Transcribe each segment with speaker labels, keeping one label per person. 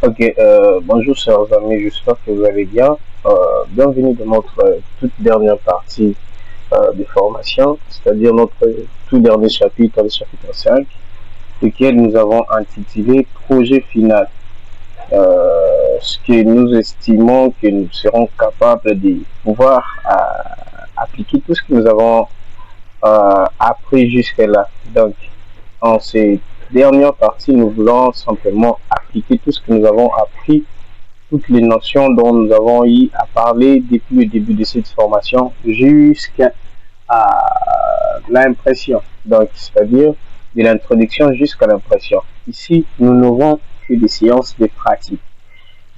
Speaker 1: Ok, bonjour chers amis, j'espère que vous allez bien. Bienvenue dans notre toute dernière partie de formation, c'est-à-dire notre tout dernier chapitre, le chapitre 5, lequel nous avons intitulé Projet final. Ce que nous estimons que nous serons capables de pouvoir appliquer tout ce que nous avons appris jusque-là. Donc, en cette dernière partie, nous voulons simplement appliquer tout ce que nous avons appris, toutes les notions dont nous avons eu à parler depuis le début de cette formation jusqu'à l'impression. Donc, c'est-à-dire de l'introduction jusqu'à l'impression. Ici, nous n'aurons que des séances de pratique.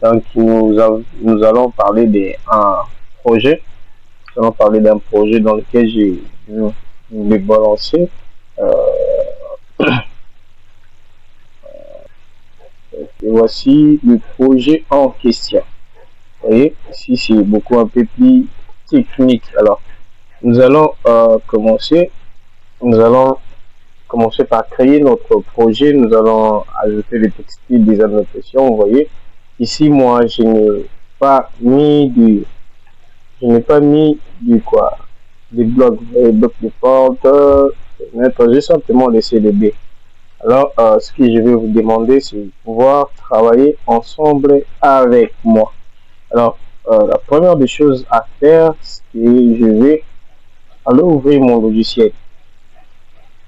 Speaker 1: Donc, nous allons parler d'un projet. Nous allons parler d'un projet dans lequel j'ai balancé. Euh, et voici le projet en question. Vous voyez, ici c'est beaucoup un peu plus technique. Alors, nous allons commencer. Nous allons commencer par créer notre projet. Nous allons ajouter les textiles, des annotations. Vous voyez, ici moi je n'ai pas mis du quoi, des blocs, des blocs de porte. J'ai simplement laissé les B. Alors, ce que je vais vous demander, c'est de pouvoir travailler ensemble avec moi. Alors, la première des choses à faire, c'est que je vais aller ouvrir mon logiciel.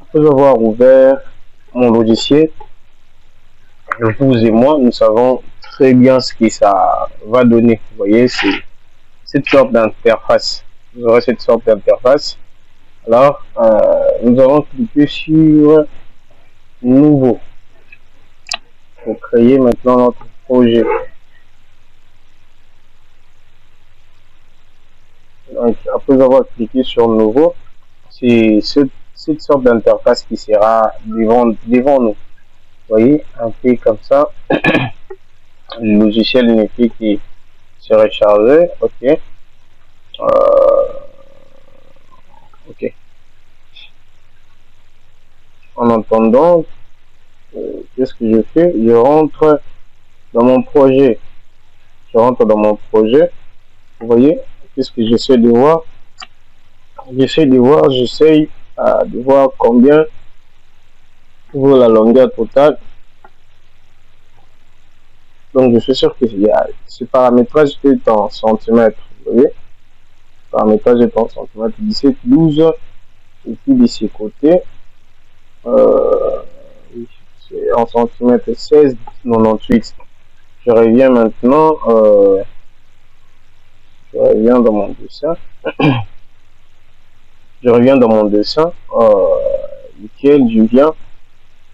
Speaker 1: Après avoir ouvert mon logiciel, vous et moi, nous savons très bien ce que ça va donner. Vous voyez, c'est cette sorte d'interface. Vous aurez cette sorte d'interface. Alors, nous allons cliquer sur Nouveau pour créer maintenant notre projet. Donc, après avoir cliqué sur Nouveau, c'est cette sorte d'interface qui sera devant nous. Vous voyez, un peu comme ça. Le logiciel n'est plus qui se recharger. Ok. Ok. En attendant, qu'est-ce que je fais? Je rentre dans mon projet. Vous voyez, qu'est-ce que j'essaie de voir? J'essaie de voir combien vaut la longueur totale. Donc, je suis sûr qu'il y a ce paramétrage est en centimètres. Vous voyez, paramétrage est en centimètres, 17, 12. Et puis de ce côté, c'est en centimètres 16, 98. Je reviens maintenant, je reviens dans mon dessin. Je reviens dans mon dessin, lequel je viens.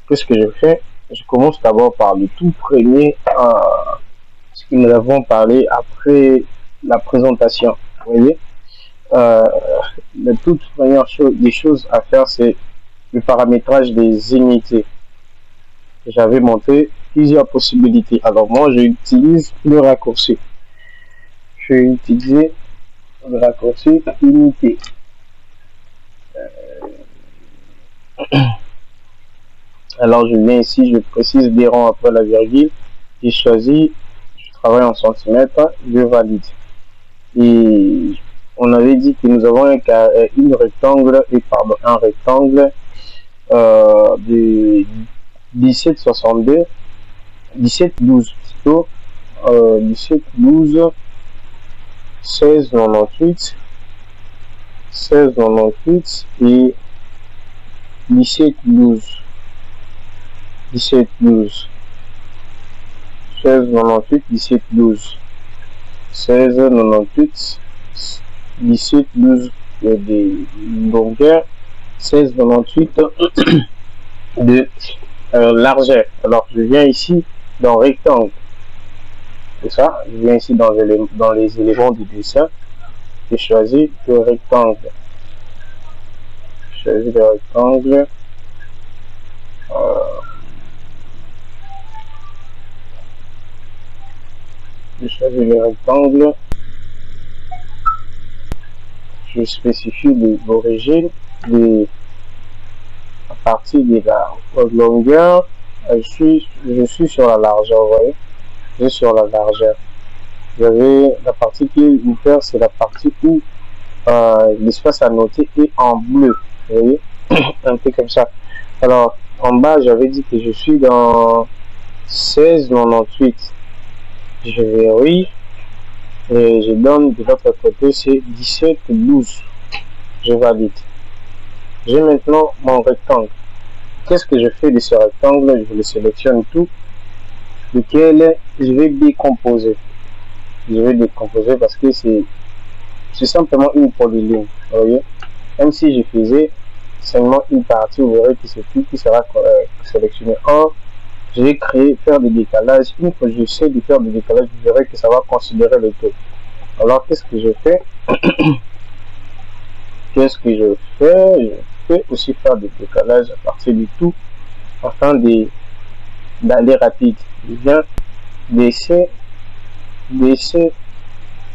Speaker 1: Qu'est-ce que je fais? Je commence d'abord par le tout premier, ce que nous avons parlé après la présentation. Vous voyez, la toute première chose, des choses à faire, c'est le paramétrage des unités. J'avais montré plusieurs possibilités. Alors moi, j'utilise le raccourci. Je vais utiliser le raccourci unité. Alors je viens ici, je précise des rangs après la virgule. J'ai choisi, je travaille en centimètres, je valide. Et on avait dit que nous avons un rectangle de 17,62, 17,12 plutôt, 17,12, 16,98, 16,98 et 17,12. 17,12, 16,98, 17,12, 16,98, 17,12 de longueur, 16,98 de largeur. Alors, je viens ici dans rectangle. C'est ça, je viens ici dans les éléments du dessin. Je choisis le rectangle. Je choisis le rectangle. Je choisis le rectangle. Je spécifie l'origine à partir de la longueur. Je suis sur la largeur, vous voyez. je vais sur la largeur. Vous avez la partie qui est ouverte, c'est la partie où l'espace à noter est en bleu. Vous voyez, un peu comme ça. Alors, en bas, j'avais dit que je suis dans 1698. Je verrouille et je donne de l'autre côté, c'est 1712. Je valide. J'ai maintenant mon rectangle. Qu'est-ce que je fais de ce rectangle? Je le sélectionne tout, lequel je vais décomposer. Je vais décomposer parce que c'est simplement une polyligne. Vous voyez, même si je faisais seulement une partie, vous verrez que c'est tout qui sera sélectionné. Or, je vais faire des décalages. Une fois que je sais de faire des décalages, vous verrez que ça va considérer le tout. Alors, qu'est-ce que je fais? Qu'est-ce que je fais? Je peux aussi faire des décalages à partir du tout afin d'aller rapide. Je viens baisser,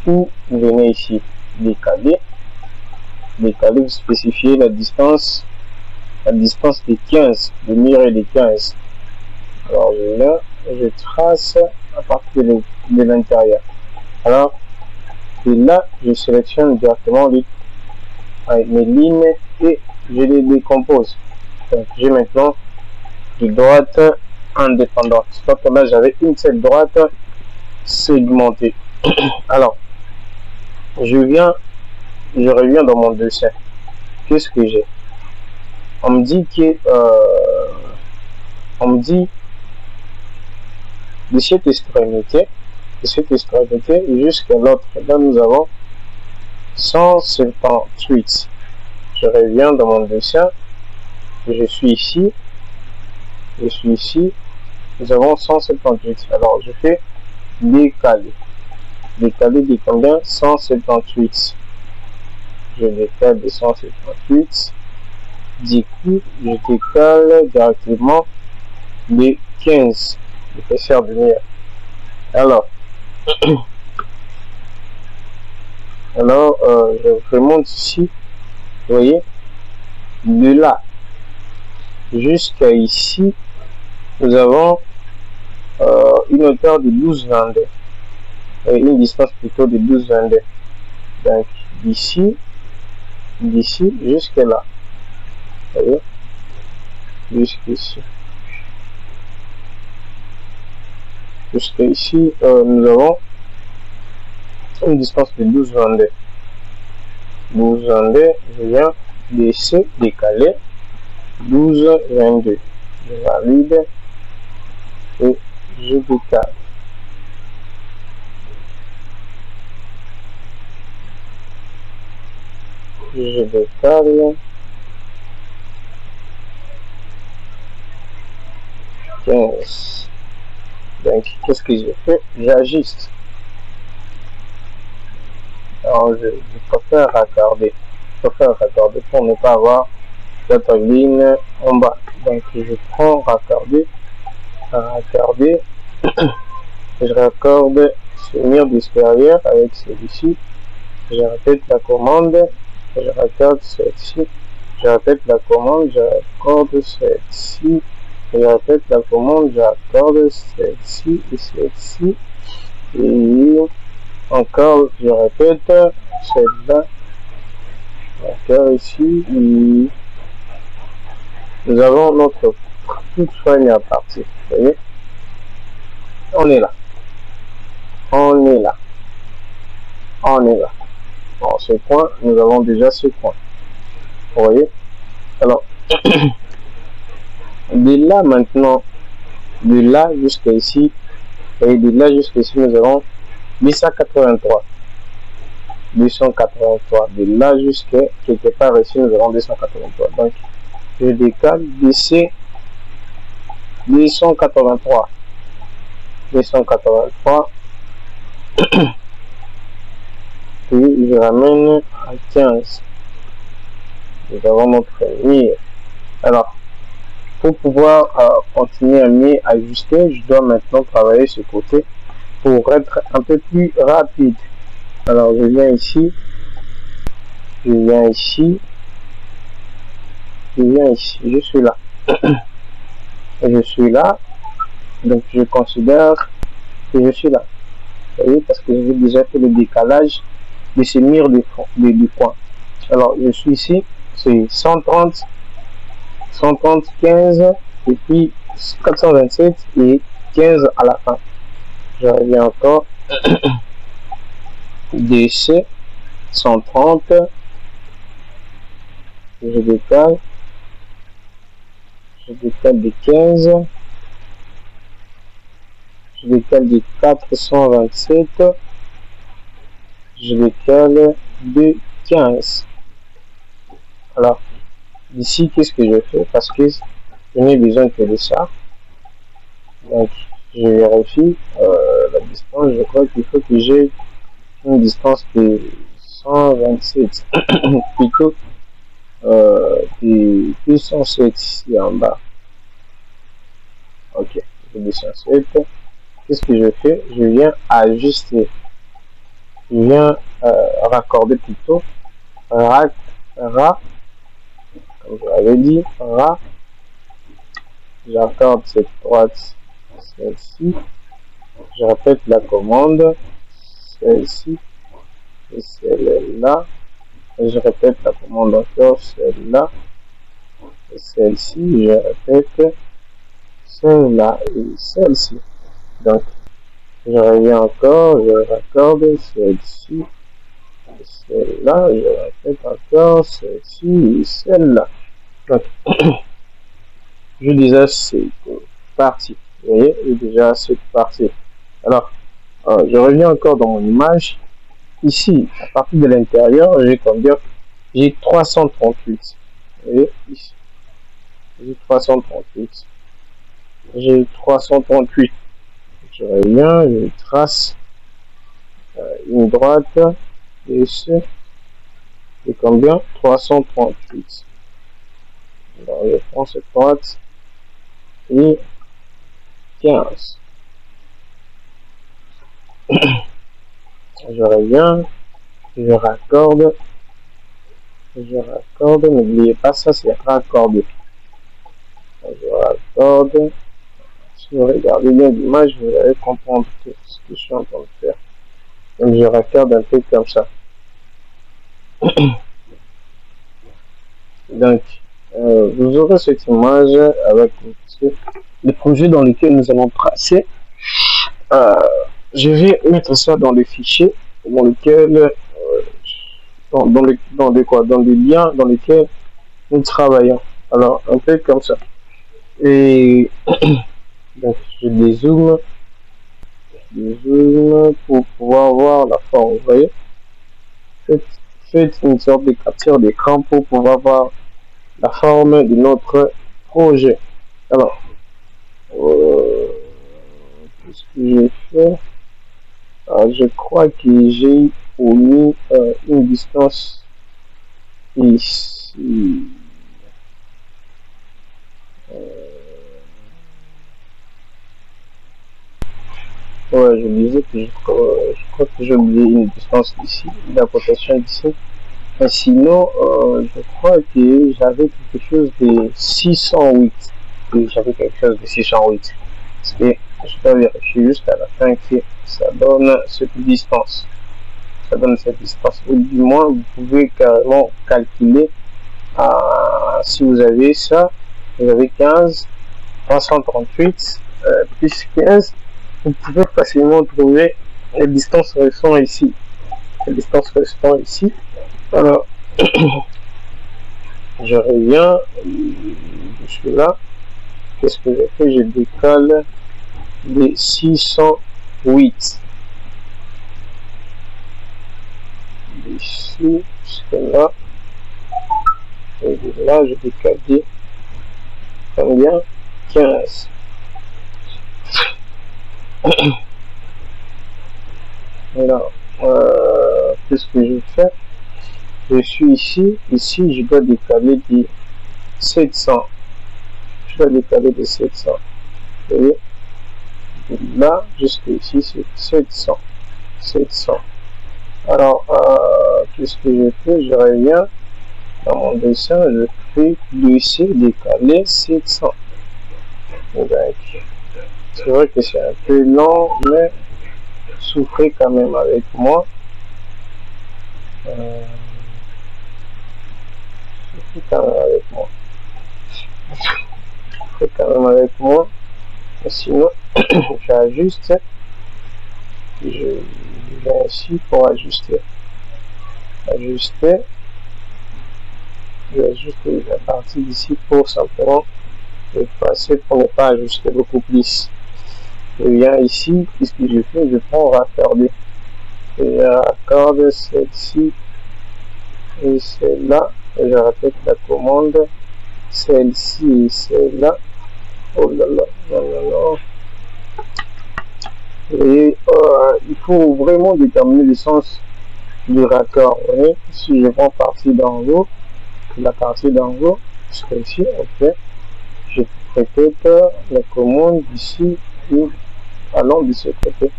Speaker 1: ou venez ici, décaler, vous spécifiez la distance de 15, le mur est de 15. Alors je viens, je trace à partir de l'intérieur. Alors, et là, je sélectionne directement mes lignes et je les décompose. Donc, j'ai maintenant des droites indépendantes. Donc là, j'avais une seule droite segmentée. Alors, je reviens dans mon dessin. Qu'est-ce que j'ai? On me dit de cette extrémité jusqu'à l'autre. Là, nous avons 178. Je reviens dans mon dessin. Je suis ici. Nous avons 178. Alors, je fais décaler. Décaler de combien? 178. Je décale de 178. Du coup, je décale directement de 15. L'épaisseur du mur. Alors, je remonte ici. Vous voyez, de là jusqu'à ici, nous avons une hauteur de 12,22 et une distance plutôt de 12,22. Donc d'ici jusqu'à là, vous voyez, jusqu'ici. Jusqu'à ici, nous avons une distance de 12,22. 12,22, je viens baisser, décaler, 12,22. Je valide et je décale. Je décale 15. Donc, qu'est-ce que j'ai fait? J'ajuste. Alors, je préfère raccorder. Pour ne pas avoir cette ligne en bas. Donc, je prends raccorder. Je raccorde ce mur extérieur avec celui-ci. Je répète la commande. Je raccorde celle-ci. Je répète la commande. Je raccorde celle-ci. Je répète la commande. J'accorde celle-ci et celle-ci. Et encore, je répète celle-là. Encore ici. Et nous avons notre toute première partie. Vous voyez? On est là. Bon, ce point, nous avons déjà ce point. Vous voyez? Alors, de là maintenant, de là jusqu'à ici, et de là jusqu'à ici, nous avons 283. De là jusqu'à quelque part ici, nous avons 283. Donc, je décale d'ici 283. Et je ramène à 15. Nous avons notre mire. Alors, pour pouvoir continuer à mieux ajuster, je dois maintenant travailler ce côté pour être un peu plus rapide. Alors, je viens ici, je suis là. Donc, je considère que je suis là. Vous voyez, parce que j'ai déjà fait le décalage de ces murs du coin. Alors, je suis ici, c'est 130, 130, 15, et puis 427 et 15 à la fin. Je reviens encore. DC, 130, je décale de 15, je décale de 427, je décale de 15. Alors, ici, qu'est-ce que je fais? Parce que je n'ai besoin que de ça. Donc, je vérifie la distance. Je crois qu'il faut que j'ai une distance de 127, plutôt de 107 ici en bas. Ok, je descends 7. Qu'est-ce que je fais? Je viens ajuster. Je viens raccorder plutôt. Ra, comme je l'avais dit, j'accorde cette droite, celle-ci. Je répète la commande, celle-ci et celle-là. Et je répète la commande encore, celle-là et celle-ci. Je répète celle-là et celle-ci. Donc, je reviens encore, je raccorde celle-ci, celle-là, je répète encore celle-ci et celle-là. Donc, je disais cette partie. Vous voyez, j'ai déjà cette partie. Alors, je reviens encore dans mon image. Ici, à partir de l'intérieur, j'ai combien? J'ai 338. Vous voyez, ici. J'ai 338. J'ai 338. Je reviens, je trace une droite. Et ici, c'est combien? 338. Alors, je prends cette droite et 15. Je reviens, je raccorde, n'oubliez pas ça, c'est raccorder. Je raccorde. Si vous regardez bien l'image, vous allez comprendre ce que je suis en train de faire. Donc je raccorde un peu comme ça. Donc, vous aurez cette image avec les projets dans lesquels nous allons tracer. Je vais mettre ça dans le fichier dans lequel dans les liens dans lesquels nous travaillons. Alors un peu comme ça. Et donc je dézoome pour pouvoir voir la forme. Vous voyez, faites une sorte de capture d'écran pour pouvoir voir la forme de notre projet. Alors, qu'est-ce que j'ai fait? Je crois que j'ai omis une distance ici. Ouais, je disais que je crois que j'ai oublié une distance ici, la rotation ici. Mais sinon, je crois que j'avais quelque chose de 608. Oui, j'avais quelque chose de 608. Parce que je dois vérifier juste à la fin que ça donne cette distance. Ça donne cette distance. Ou du moins, vous pouvez carrément calculer si vous avez ça, vous avez 15, 338, plus 15, vous pouvez facilement trouver les distances restant ici. Les distances restant ici. Alors, je reviens, je suis là. Qu'est-ce que j'ai fait? Je décale les 608. Ici, jusqu'à là. Et de là, je décale combien? 15. Alors, qu'est-ce que je fais? Je suis ici, je dois décaler de 700. Je dois décaler de 700. Vous voyez? De là jusqu'ici, c'est 700. 700. Alors, qu'est-ce que je fais? Je reviens dans mon dessin, je fais DC décaler 700. Donc, C'est vrai que c'est un peu lent, mais souffrez quand même avec moi. Souffrez quand même avec moi. Souffrez quand même avec moi. Sinon, j'ajuste. Je vais ici pour ajuster. Ajuster. Je vais ajuster la partie d'ici pour simplement passer pour ne pas ajuster beaucoup plus. Je viens ici, qu'est-ce que je fais? Je prends raccorder. Et je raccorde celle-ci et celle-là. Et je répète la commande. Celle-ci et celle-là. Oh là là, non, non, non. Et il faut vraiment déterminer le sens du raccord. Vous voyez, si je prends partie d'en haut, la partie d'en haut, jusqu'à ici, ok. Je répète la commande d'ici et allant de ce côté.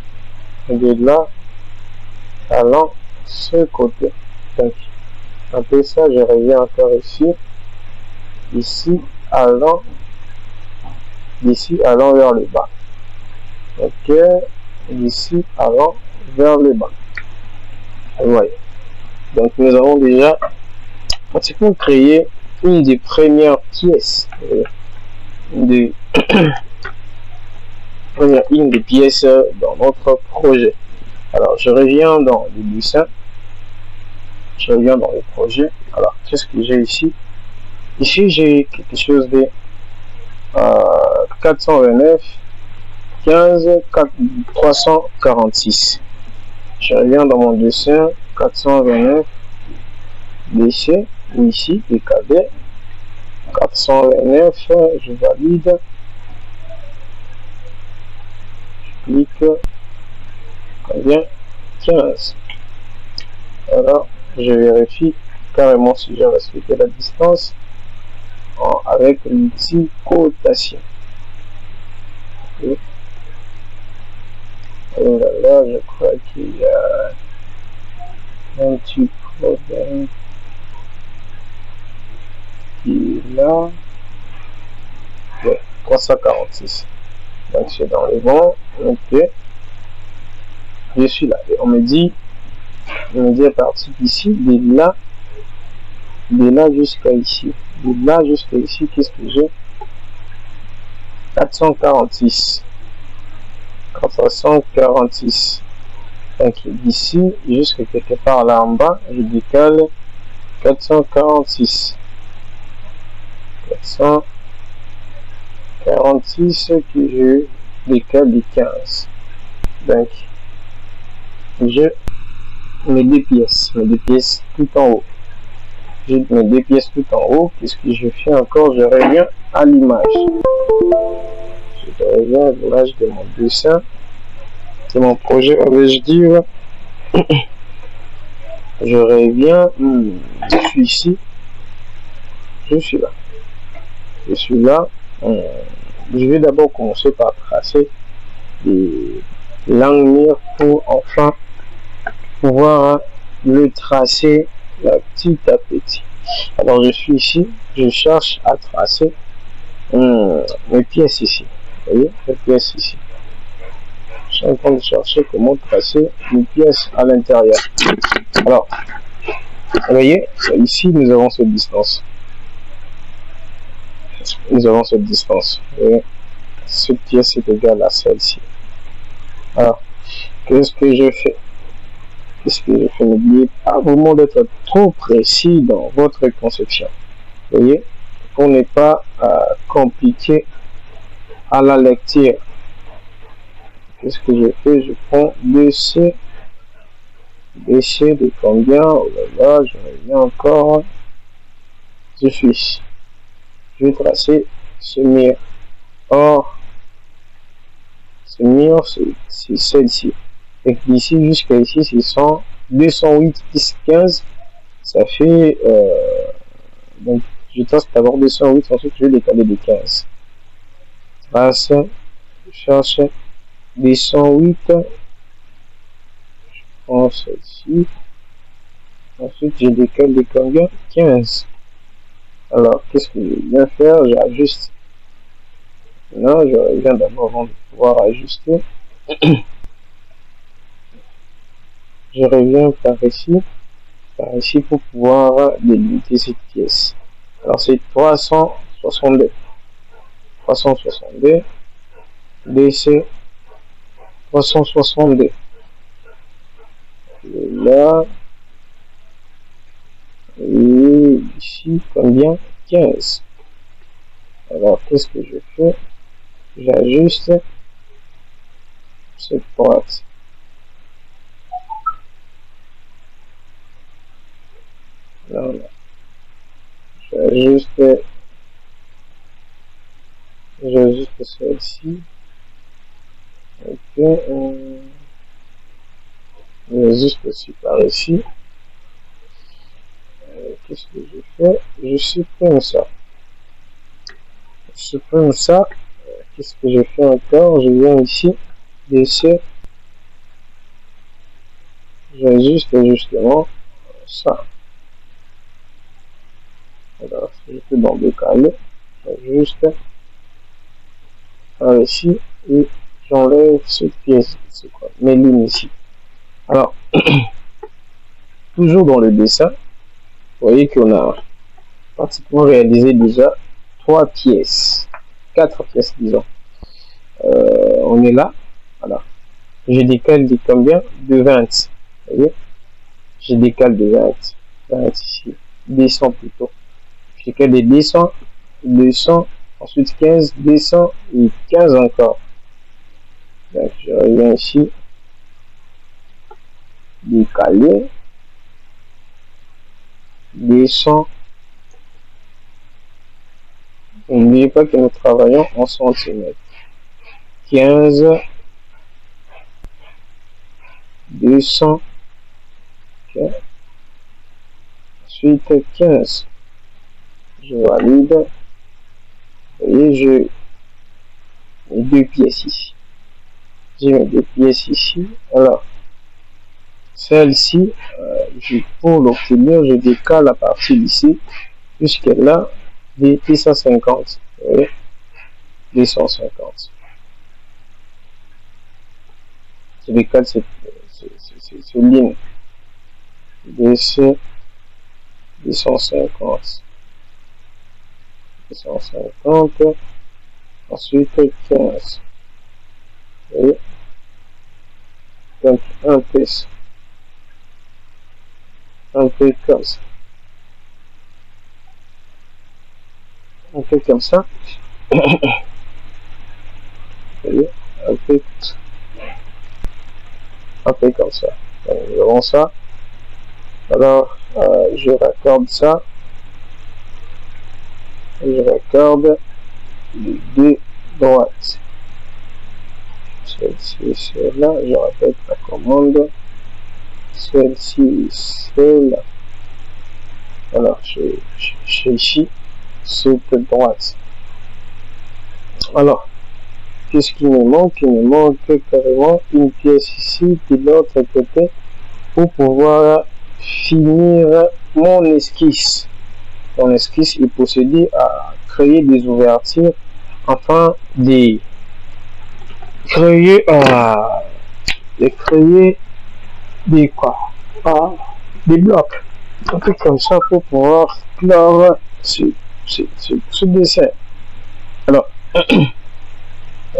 Speaker 1: Et de là, allant ce côté. Donc, après ça, je reviens encore ici. Ici, allant, d'ici, allant vers le bas. Ok. D'ici, allant vers le bas. Vous voyez. Donc, nous avons déjà pratiquement créé une des premières pièces. Une des pièces dans notre projet. Alors, je reviens dans le dessin. Je reviens dans le projet. Alors, qu'est-ce que j'ai ici? Ici, j'ai quelque chose de 429, 15, 346. Je reviens dans mon dessin. 429, DC, ici, décalé. 429, je valide. Je clique. Combien? 15. Alors, je vérifie carrément si j'ai respecté la distance avec l'outil cotation. Okay. Oh là là, je crois qu'il y a un petit problème qui est là. Ouais, 346. Donc c'est dans les bons. Ok. Je suis là. Et on me dit à partir d'ici, de là jusqu'à ici. De là jusqu'à ici, qu'est-ce que j'ai? 446. 446. Donc d'ici jusqu'à quelque part là en bas, je décale 446. 446 que je décale de 15. Donc je mets deux pièces tout en haut. Je mets deux pièces tout en haut. Qu'est-ce que je fais encore? Je reviens à l'image. Je reviens à l'image de mon dessin. C'est mon projet, vais-je dire. Je reviens. Je suis ici. Je suis là. Je suis là. Je vais d'abord commencer par tracer des lignes pour enfin pouvoir le tracer petit à petit. Alors je suis ici, je cherche à tracer mes pièces ici. Vous voyez, les pièces ici. Je suis en train de chercher comment tracer une pièce à l'intérieur. Alors, vous voyez, ici nous avons cette distance. Nous avons cette distance. Vous voyez, cette pièce est égale à celle-ci. Alors, qu'est-ce que je fais? Qu'est-ce que je fais? N'oubliez pas vraiment d'être trop précis dans votre conception. Vous voyez, pour ne pas compliquer à la lecture. Qu'est-ce que je fais? Je prends DC. DC de combien? Oh là là, je reviens encore. Je fiche. Je vais tracer ce mur. Or, ce mur, c'est celle-ci. Et d'ici jusqu'à ici, c'est 208 plus 15. Ça fait. Donc, je trace d'abord 208, ensuite je vais décaler de 15. Trace. Je cherche 208. Je prends celle-ci. Ensuite, je décale de combien? 15. Alors, qu'est-ce que je viens faire? J'ajuste Maintenant, je reviens d'abord avant de pouvoir ajuster. Je reviens par ici pour pouvoir délimiter cette pièce. Alors c'est 362. DC 362. Et là, et ici, combien? 15. Alors, qu'est-ce que je fais? J'ajuste cette droite. Là, j'ajuste celle-ci. Ok, j'ajuste aussi par ici. Qu'est-ce que je fais? Je supprime ça. Qu'est-ce que je fais encore? Je viens ici, DC. J'ajuste justement ça. Alors, je peux dans décaler. J'ajuste par ici et j'enlève cette pièce. C'est quoi? Mes lignes ici. Alors, toujours dans le dessin, vous voyez qu'on a pratiquement réalisé déjà 3 pièces, 4 pièces disons. On est là, voilà. Je décale de combien? De 20. Vous voyez? Je décale de 20 ici, 200 plutôt. Je décale de 200, ensuite 15, 200 et 15 encore. Donc je reviens ici, décaler, 200. N'oubliez pas que nous travaillons en centimètres. 15, 200, okay. Ensuite 15. Je valide. Vous voyez, je mets 2 pièces ici. J'ai mis 2 pièces ici. Alors, celle-ci, pour l'obtenir, je décale la partie d'ici jusqu'à là, des 250. Vous voyez, 250. Je décale cette ligne. DC 250. 250. Ensuite 15. Vous voyez? Donc un peu comme ça. Un peu comme ça. Vous voyez? Un peu comme ça. Donc, nous avons ça. Alors, je raccorde ça. Et je raccorde les 2 droites. Celle-ci et celle-là. Je répète la commande. Celle-ci, celle-là. Alors, j'ai ici cette droite. Alors, qu'est-ce qui me manque? Il me manque carrément une pièce ici de l'autre côté pour pouvoir finir mon esquisse. Mon esquisse est procédé à créer des ouvertures afin de créer des quoi? Des blocs. Un peu comme ça pour pouvoir clore ce dessin. Alors,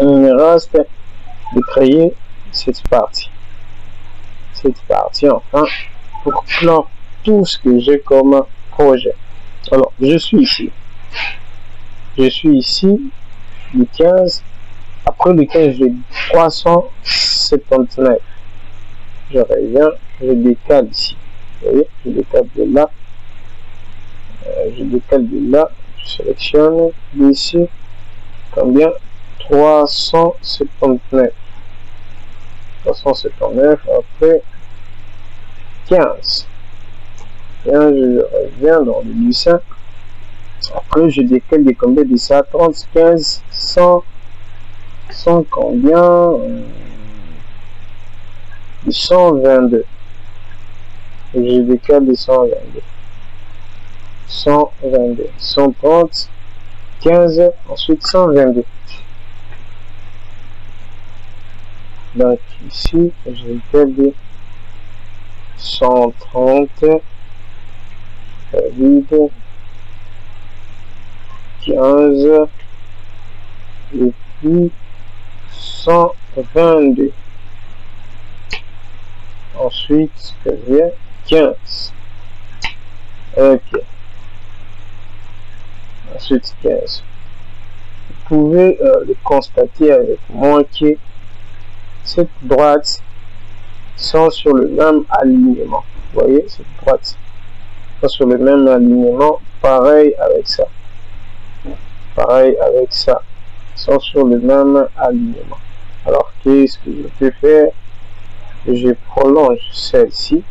Speaker 1: il me reste de créer cette partie enfin pour clore tout ce que j'ai comme projet. Alors je suis ici le 15. Après le 15 j'ai 379. Je reviens, je décale ici. Vous voyez, je décale de là, je sélectionne ici combien? 379. Après 15. Je reviens dans le dessin. Après je décale des combien de ça? 30, 15, 100 combien? 122. Et je décale de 122. 130, 15, ensuite 122. Donc ici, je vais 130 valide 15 et puis 122. Ensuite, je viens 15. Ok. Ensuite 15. Vous pouvez le constater avec moi que cette droite sont sur le même alignement. Vous voyez, cette droite sont sur le même alignement. Pareil avec ça. Pareil avec ça. Sont sur le même alignement. Alors, qu'est-ce que je peux faire? Je prolonge celle-ci.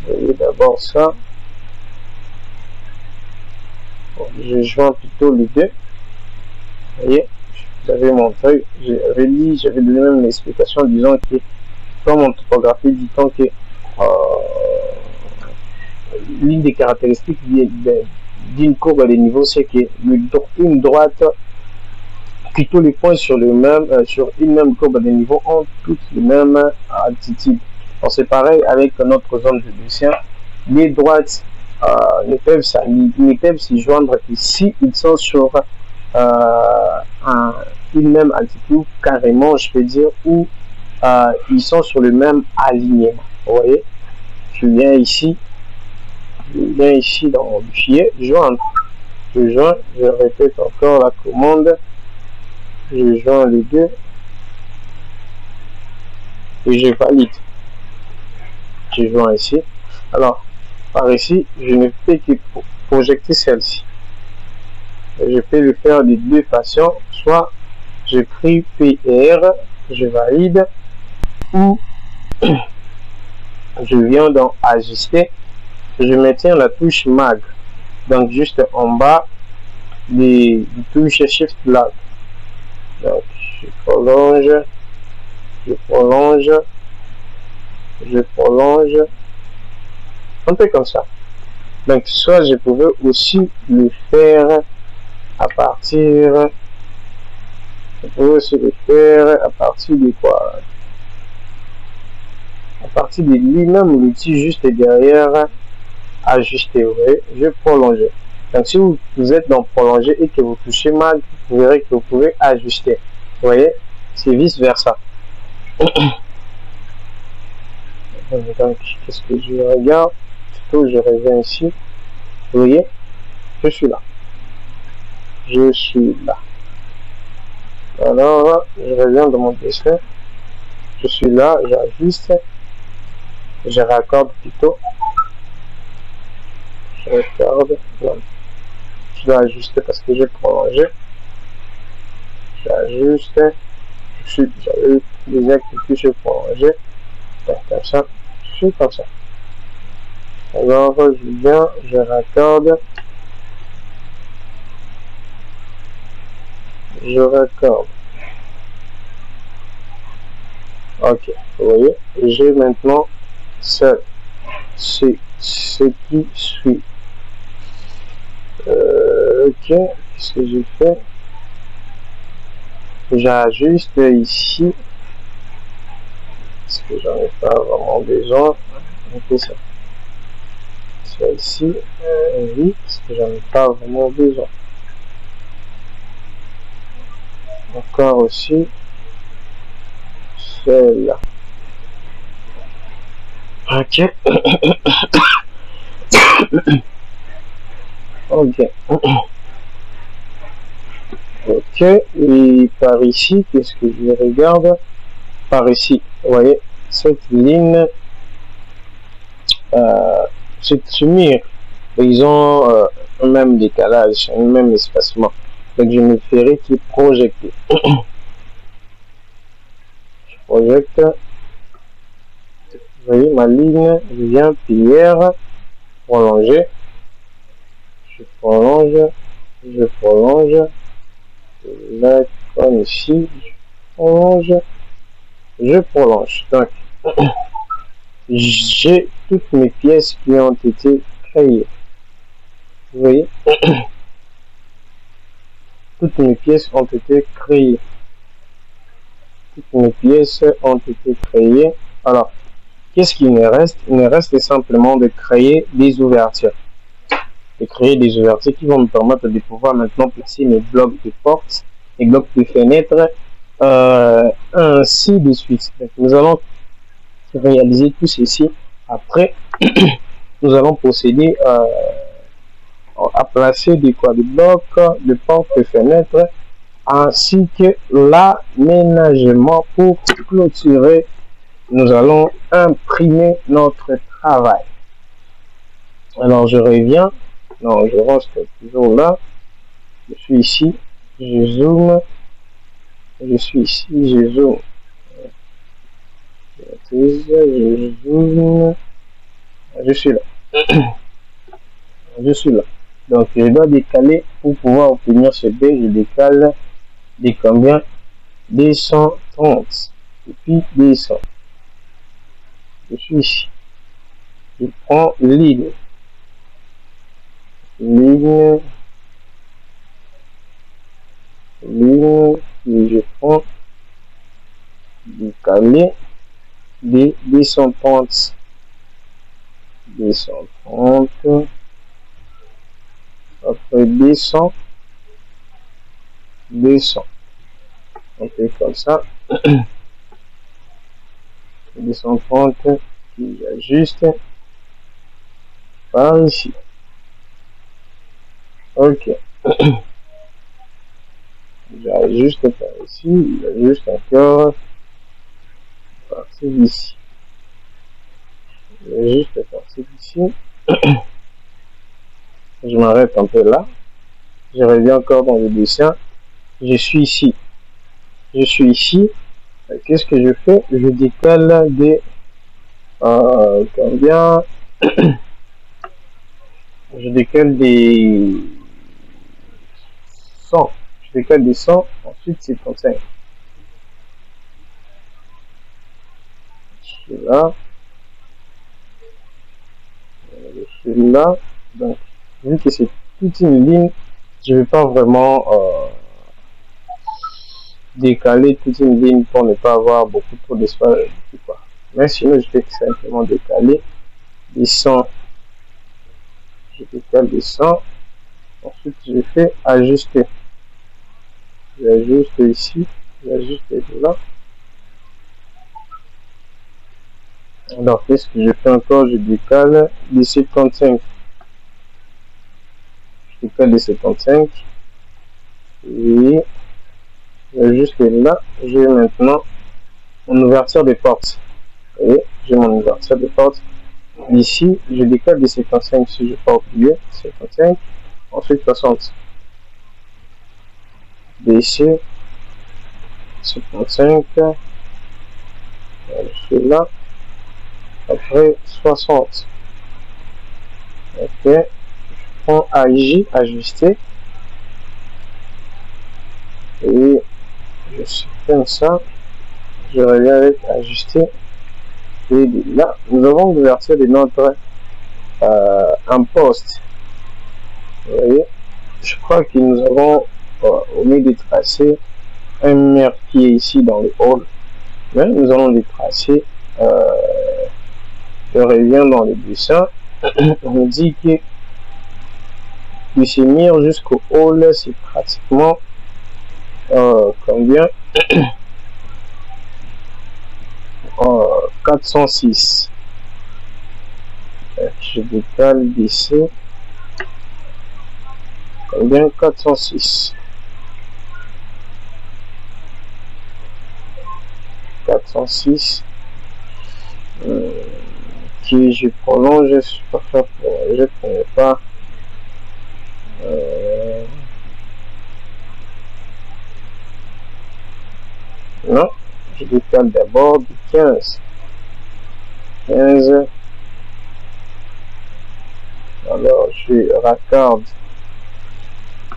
Speaker 1: Vous voyez d'abord ça. Bon, je joins plutôt les deux. Vous voyez, vous avez montré, j'avais donné même une explication disant que comme en topographie, dit-on que l'une des caractéristiques d'une courbe de niveau, c'est que une droite, plutôt les points sur sur une même courbe de niveau ont toutes les mêmes altitudes. C'est pareil avec notre zone de dessin. Les droites ne peuvent s'y joindre que si ils sont sur une même altitude, carrément, je peux dire, où ils sont sur le même alignement. Vous voyez, je viens ici dans mon fichier, joindre. Je joins, je répète encore la commande, je joins les deux et je valide. Je joins ici. Alors, par ici, je ne fais que projeter celle-ci. Je peux le faire de deux façons, soit je prie PR, je valide, ou je viens dans ajuster, je maintiens la touche mag, donc juste en bas des touches shift lag. Donc je prolonge, un peu comme ça. Donc soit je pouvais aussi le faire à partir de quoi? À partir de lui-même l'outil juste derrière ajuster. Vous voyez, je prolonge. Donc si vous êtes dans prolonger et que vous touchez mag, vous verrez que vous pouvez ajuster. Vous voyez, c'est vice versa. Donc qu'est-ce que je regarde? Plutôt je reviens ici. Vous voyez, je suis là. Alors je reviens dans mon dessin. Je suis là, j'ajuste, je raccorde plutôt. Je raccorde. Je dois ajuster parce que j'ai prolongé. J'ajuste. J'avais déjà cliqué sur prolonger. Comme ça. Je suis comme ça. Alors je viens, je raccorde. Je raccorde. Ok, vous voyez, j'ai maintenant ce qui suit. Ok, qu'est-ce que j'ai fait? J'ajuste ici. Parce que j'en ai pas vraiment besoin. Ok, ça. Celle-ci, oui, parce que j'en ai pas vraiment besoin. Encore aussi. Celle-là. Ok. Ok. Ok. Et par ici, qu'est-ce que je regarde? Par ici, vous voyez, cette ligne, ce mur, ils ont un même décalage, un même espacement. Donc je ne ferai que projeter. Je projette. Vous voyez ma ligne, je viens PR, prolonger. Je prolonge. Là, comme ici, je prolonge. Donc, j'ai toutes mes pièces qui ont été créées. Vous voyez, toutes mes pièces ont été créées. toutes mes pièces ont été créées. Alors, qu'est-ce qu'il me reste? Il me reste simplement de créer des ouvertures. De créer des ouvertures qui vont me permettre de pouvoir maintenant placer mes blocs de portes, mes blocs de fenêtres, ainsi de suite. Donc, nous allons réaliser tout ceci. Après, nous allons procéder à placer des blocs, de portes, de fenêtres, ainsi que l'aménagement pour clôturer. Nous allons imprimer notre travail. Alors, je reviens. Non, je reste toujours là. Je suis ici. Je zoome. Je suis ici. Je zoome. Je zoome. Je suis là. Je suis là. Donc, je dois décaler pour pouvoir obtenir ce B. Je décale de combien? 230. Et puis 200. Je suis ici. Je prends ligne. Ligne. Et je prends décaler de 230. 230. Après 200. 200. On fait comme ça. 230. Puis j'ajuste par ici. Ok. J'ajuste par ici. J'ajuste encore à partir d'ici. J'ajuste à partir d'ici. Je m'arrête un peu là. Je reviens encore dans le dessin. Je suis ici. Je suis ici. Qu'est-ce que je fais? Je décale des combien? Je décale des 100. Je décale des 100. Ensuite, c'est 35. Je suis là. Je suis là. Donc, vu que c'est toute une ligne, je ne vais pas vraiment décaler toute une ligne pour ne pas avoir beaucoup trop d'espace. Mais sinon, je vais simplement décaler des 100. Je décale des 100. Ensuite, je fais ajuster. J'ajuste ici. J'ajuste là. Alors, qu'est-ce que je fais encore? Je décale des 75. Je décale des 75. Et juste là, j'ai maintenant mon ouverture des portes. Vous voyez, j'ai mon ouverture des portes. Ici, je décale des 55 si je n'ai pas oublié. 55. Ensuite, 60. Ici, 55. Je suis là. Après, 60. Ok. Je prends AJ, ajuster. Et je suis comme ça. Je reviens avec ajuster. Et là, nous avons l'ouverture de notre imposte. Vous voyez, je crois que nous avons au lieu de tracer un mur qui est ici dans le hall, mais nous allons les tracer. Je reviens dans le dessin. On nous dit que de ce mur jusqu'au hall, c'est pratiquement combien? 406. Je décale d'ici. Combien? 406. 406. Qui je prolonge, je connais pas. Non, je décale d'abord du 15. 15. Alors je raccorde.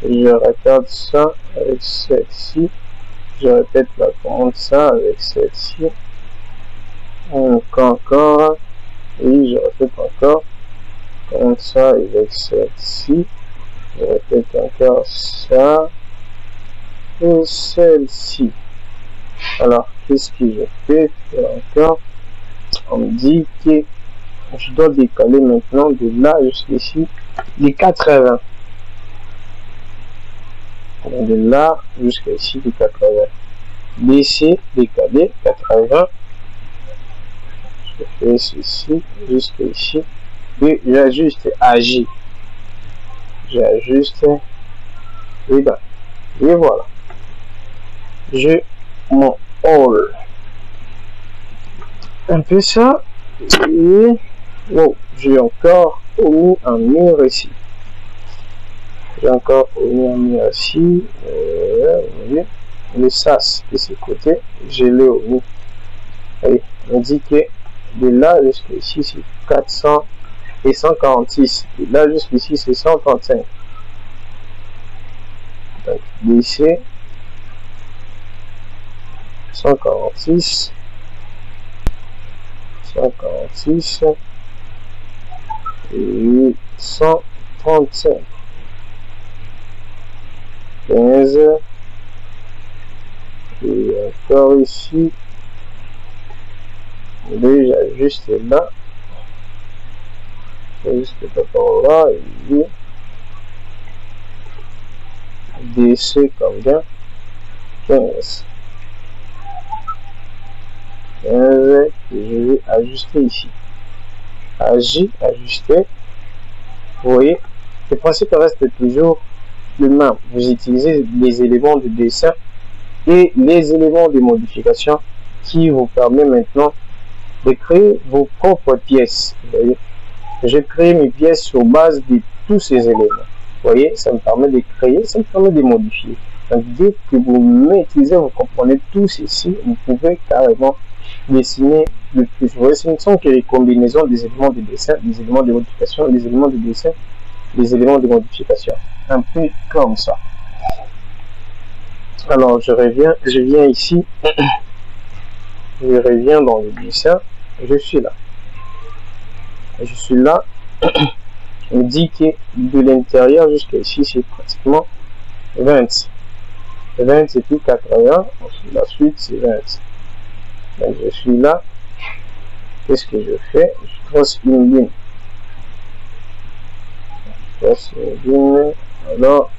Speaker 1: Je raccorde ça avec celle-ci. Je répète la commande ça avec celle-ci. Encore. Oui, je répète encore. Comme ça avec celle-ci. Je répète encore ça. Et celle-ci. Alors, qu'est-ce que je fais encore? On me dit que je dois décaler maintenant de là jusqu'ici les 80. De là jusqu'ici les 80. Baisser, décaler, 80. Je fais ceci jusqu'ici. Et j'ajuste AJ. J'ajuste. Et ben. Et voilà. J'ai mon hall. Un peu ça. Et wow, j'ai encore omis un mur ici. J'ai encore omis un mur ici. Le sas de ce côté, je l'ai omis. Et on dit que de là jusqu'ici c'est 400 et 146. De là jusqu'ici c'est 135. Donc d'ici 146. 146 et 135. 15 et encore ici. Déjà juste là. Juste par là. Et DC combien? 15. 15 que je vais ajuster ici. Ajuster. Vous voyez, le principe reste toujours le même. Vous utilisez les éléments de dessin et les éléments de modification qui vous permet maintenant de créer vos propres pièces. Vous voyez, je crée mes pièces sur base de tous ces éléments. Vous voyez, ça me permet de créer, ça me permet de modifier. Donc, dès que vous maîtrisez, vous comprenez tout ceci, vous pouvez carrément dessiner le plus. Vous voyez, ce ne sont que les combinaisons des éléments de dessin, des éléments de modification, des éléments de dessin, des éléments de modification. Un peu comme ça. Alors, je viens ici. Je reviens dans le dessin. Je suis là. Je suis là. On me dit que de l'intérieur jusqu'à ici, c'est pratiquement 20. 20 et puis 80. Ensuite, la suite, c'est 20. Donc, je suis là. Qu'est-ce que je fais? Je trace une ligne. Je trace une ligne. Alors,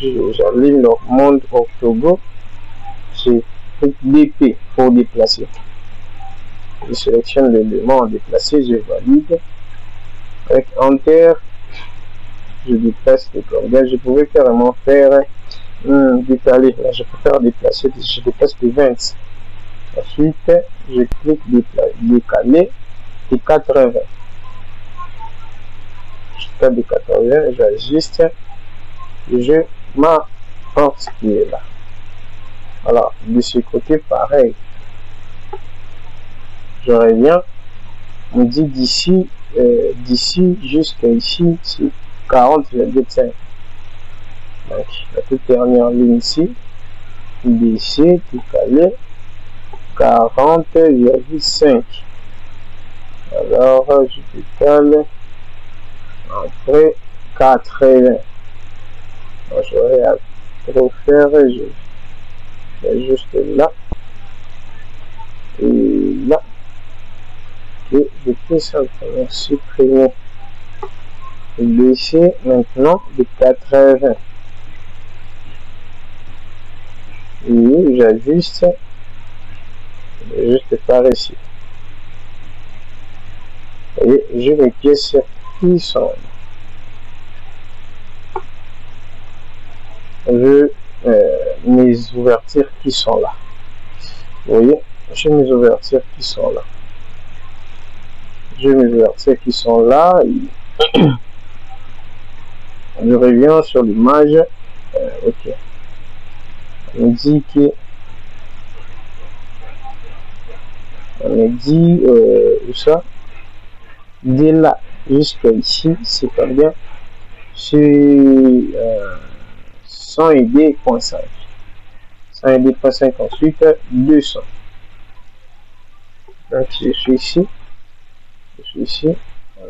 Speaker 1: j'aligne leur monde orthogo. J'ai pris DP pour déplacer. Je sélectionne l'élément à déplacer. Je valide. Avec Enter, je déplace les coordonnées. Je pouvais carrément faire décaler. Là, je peux faire déplacer. Je déplace les 20. Ensuite, je clique décaler et 80. Je tape de 80, j'ajuste. Je m'apporte qui est là. Alors, de ce côté, pareil. Je reviens. On dit d'ici jusqu'à ici, c'est 40,5. Donc, la toute dernière ligne ici, d'ici, décalé, 40,5. Alors, je décale après 80. Alors, j'aurais à refaire, je fais juste là et là. Et je peux simplement supprimer et baisser maintenant de 80. Et j'ajuste juste par ici. Et j'ai mes pièces qui sont là. Mes ouvertures qui sont là. Vous voyez, j'ai mes ouvertures qui sont là. J'ai mes ouvertures qui sont là. Je reviens sur l'image. Ok. On dit que on me dit où ça? De là jusqu'à ici, c'est combien? C'est 102.5. 102.5 ensuite 200. Donc je suis ici.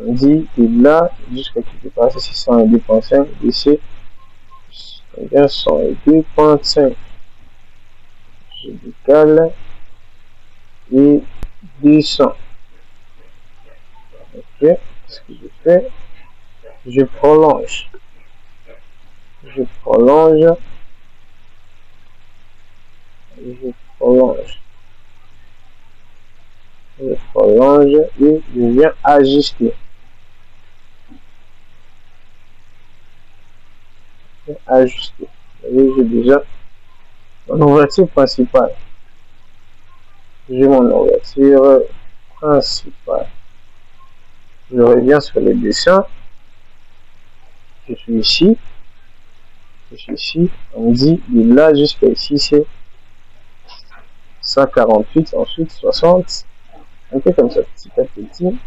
Speaker 1: On dit de là jusqu'à quelque part, c'est 102.5. Ici, combien? 102.5. je décale et descends. Ok, ce que je fais, je prolonge, je prolonge, je prolonge, je prolonge et je viens ajuster. Ajuster. Vous voyez, j'ai déjà mon ouverture principale. J'ai mon ouverture principale. Je reviens sur le dessin. Je suis ici. Je suis ici. On dit de là jusqu'à ici, c'est 148, ensuite 60. Un peu comme ça, petit à petit.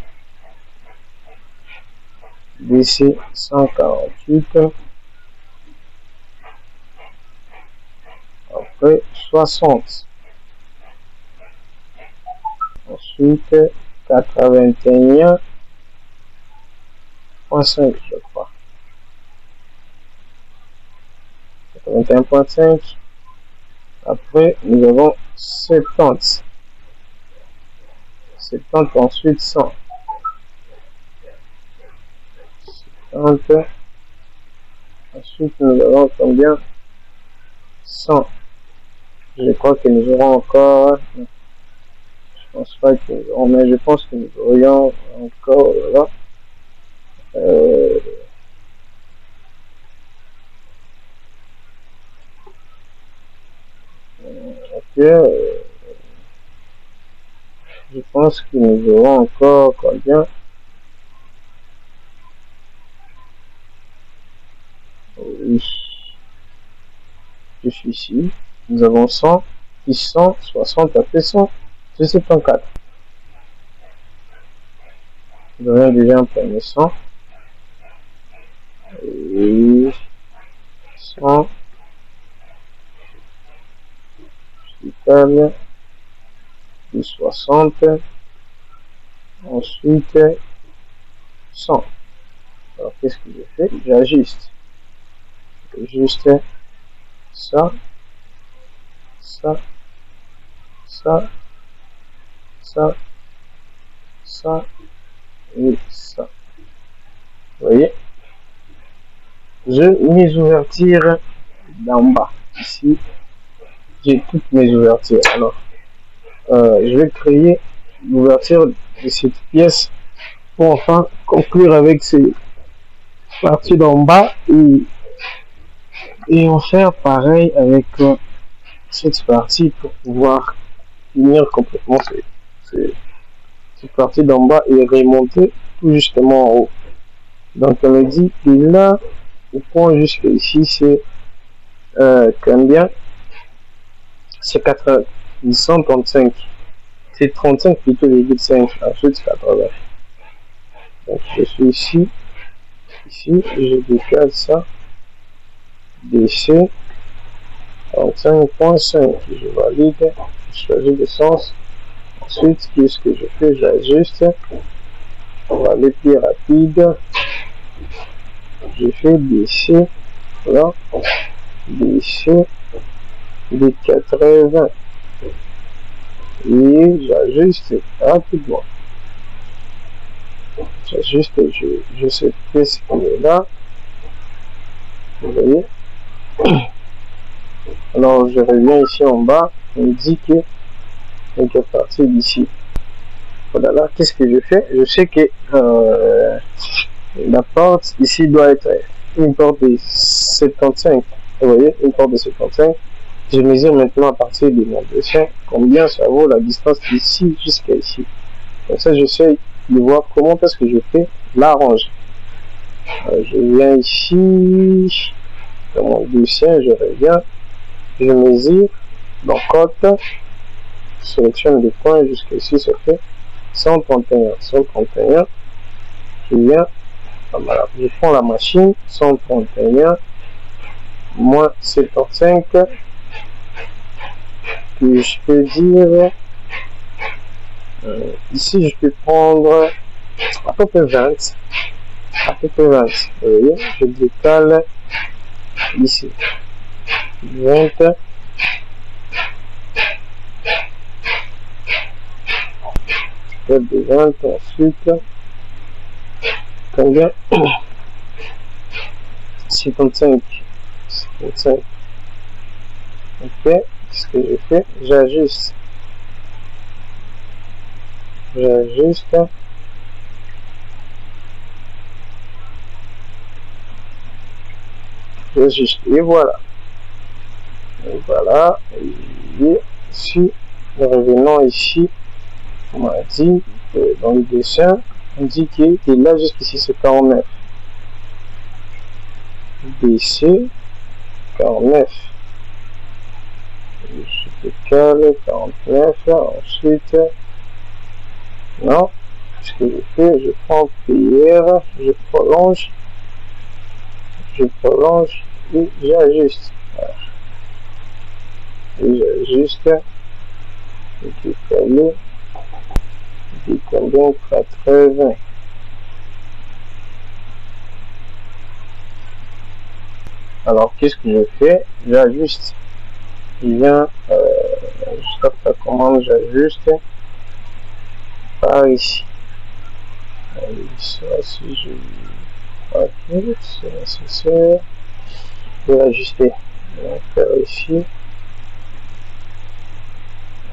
Speaker 1: DC 148. Après 60. Ensuite 81.5, je crois. 81.5. Après, nous avons 70. 70, ensuite 100. 70. Ensuite, nous avons combien? 100. Je crois que nous aurons encore... Je pense pas que nous aurons, mais je pense que nous aurions encore... Voilà. Je pense que nous aurons encore combien? Oui. Je suis ici. Nous avons 100, 600, 60, après 100, c'est 74. Nous avons déjà un premier 100. Et 100. Italie. Puis 60. Ensuite 100. Alors qu'est-ce que je fais? J'ajuste. Juste ça, ça, ça, ça, ça et ça. Vous voyez? Mes ouvertures d'en bas. Ici, j'ai toutes mes ouvertures. Alors, je vais créer l'ouverture de cette pièce pour enfin conclure avec ces parties d'en bas et en faire pareil avec cette partie pour pouvoir finir complètement cette partie d'en bas et remonter tout justement en haut. Donc on me dit que là au point jusqu'à ici c'est combien? C'est 135. C'est 35 plutôt, 5. Ensuite 80. Donc je suis ici, je décale ça, DC 35.5, je valide, je choisis le sens. Ensuite, qu'est-ce que je fais? J'ajuste. On va aller plus rapide. Je fais DC, là, DC de 80. Et j'ajuste rapidement. J'ajuste, je sais ce qui est là. Vous voyez? Alors je reviens ici en bas, on me dit que donc à partir d'ici. Voilà, là, qu'est-ce que je fais? Je sais que la porte ici doit être une porte de 75. Vous voyez, une porte de 75. Je mesure maintenant à partir de mon dessin combien ça vaut la distance d'ici jusqu'à ici. Comme ça, j'essaie de voir comment est-ce que je fais l'arranger. Je viens ici, dans mon dessin, je reviens, je mesure, donc côte, je sélectionne les points jusqu'à ici, ça fait 131. 131, je viens, voilà, je prends la machine, 131, moins 75, que je peux dire, ici je peux prendre à peu près 20, vous voyez, je décale ici, 20, code de vente, ensuite, combien? 55. 55. Ok, qu'est-ce que je fais? J'ajuste. J'ajuste. J'ajuste. Et voilà. Et voilà. Et ici, revenons ici. On m'a dit que dans le dessin, indiqué que là jusqu'ici c'est 49. BC 49. Je décale 49. Ensuite, non. Ce que je fais, je prends PR, je prolonge et j'ajuste. Voilà. Et j'ajuste. Décaler. Décaler 80. Alors, qu'est-ce que je fais? J'ajuste. Je viens, je tape la commande, j'ajuste par ici. Ça, si je ok, c'est nécessaire de l'ajuster. Donc, faire ici.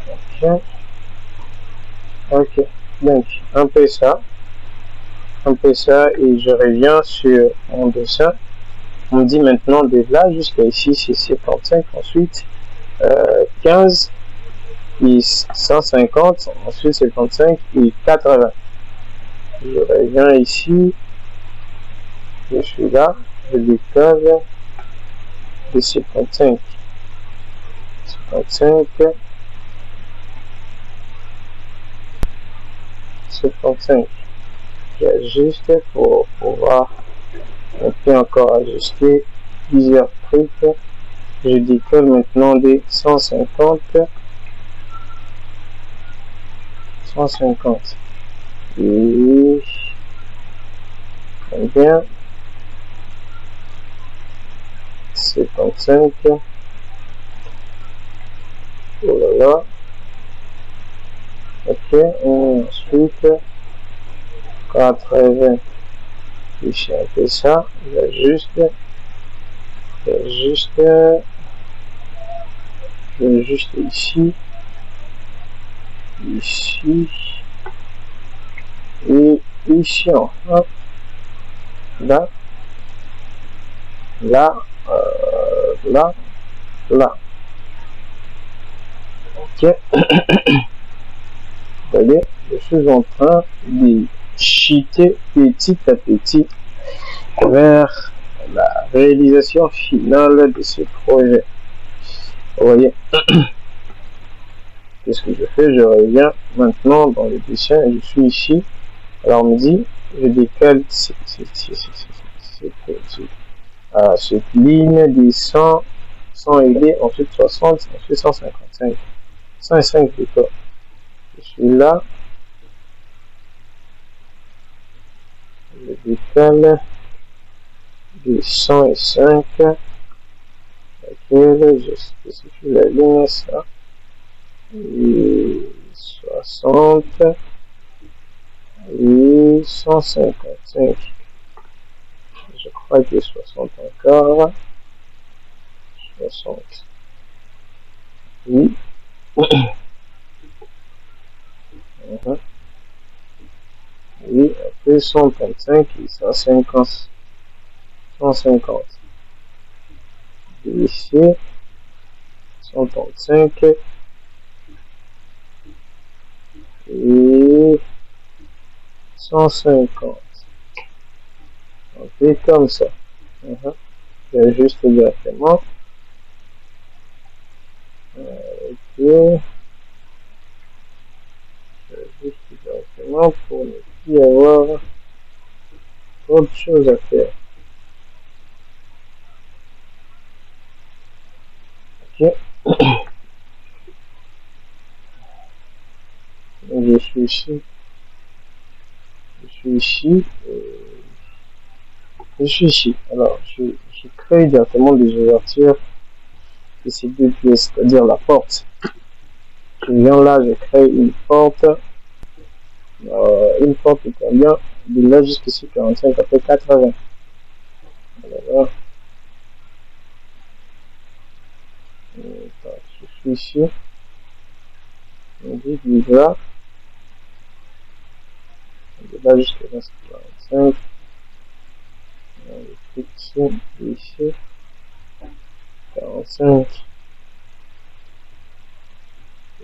Speaker 1: Ok. Ok. Donc, un peu ça, et je reviens sur mon dessin. On me dit maintenant de là jusqu'à ici, c'est 75, ensuite 15 et 150, ensuite 55 et 80. Je reviens ici, je suis là, je décolle de 55, 55, 55. J'ajuste pour pouvoir on peut encore ajuster plusieurs trucs. Je décolle maintenant des 150, 150 et combien? 55. Oh là là. Ok, et ensuite 80. Ici un peu ça, j'ajuste ici, ici et ici enfin, là, là, là, là. Ok. Vous voyez, je suis en train de chuter petit à petit vers la réalisation finale de ce projet. Vous voyez, qu'est-ce que je fais? Je reviens maintenant dans le dessin et je suis ici. Alors on me dit, je décale cette ligne des 100, 100 aidés, ensuite 60, ensuite 155. 105 d'accord. Je suis là. Je décale des 105. Laquelle je spécifie la ligne ça. Et 60 et 155. Je crois que 60 encore. 60. Oui. Oui, après 135 et 150. 150. Ici, 135 et 150. On fait comme ça. J'ajuste directement. Ok. J'ajuste directement pour ne plus avoir autre chose à faire. Ok. Donc je suis ici. Je suis ici. Alors, je crée directement des ouvertures de ces deux pièces, c'est-à-dire la porte. Je viens là, je crée une porte. une porte combien? De là jusqu'ici 45 après 80. Voilà. Je suis ici. On dit de là jusqu'à 45. On clique ici. 45.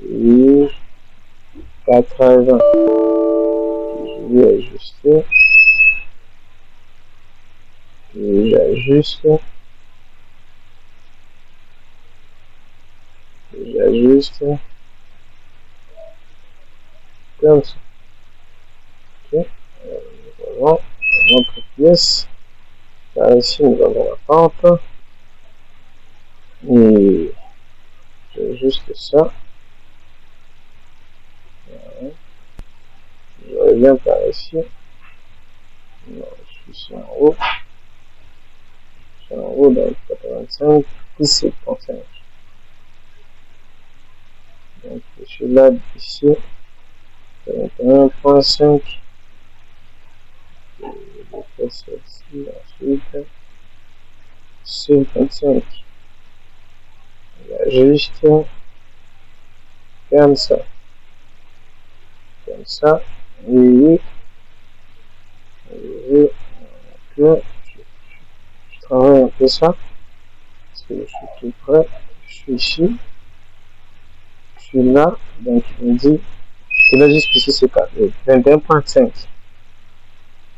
Speaker 1: Et 80. Je vais ajuster. Et j'ajuste. J'ajuste. Comme ça. Ok. Voilà. Notre pièce. Là, ici, nous avons la pente. Et j'ajuste ça. Voilà. Je reviens par ici. Non, je suis en haut. Je suis en haut dans le 85. Puis c'est 35. Donc, je suis là, ici. 21.5. Je vais faire celle-ci. Ensuite, 55. J'ajuste. Comme ça. Comme ça. Et je travaille un peu ça. Parce que je suis tout prêt. Je suis ici. Je suis là. Donc, il me dit. Et là, jusqu'ici, c'est pas 21.5.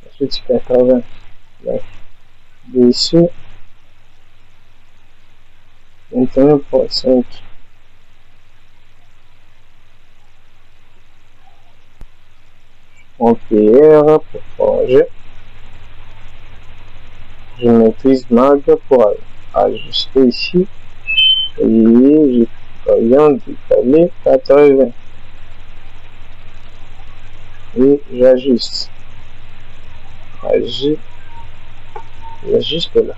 Speaker 1: Ensuite, 80. Donc, de ici, 21.5. En PR pour changer. Je maîtrise mag pour ajuster ici. Et je viens d'étaler 80. Et j'ajuste. J'ajuste là.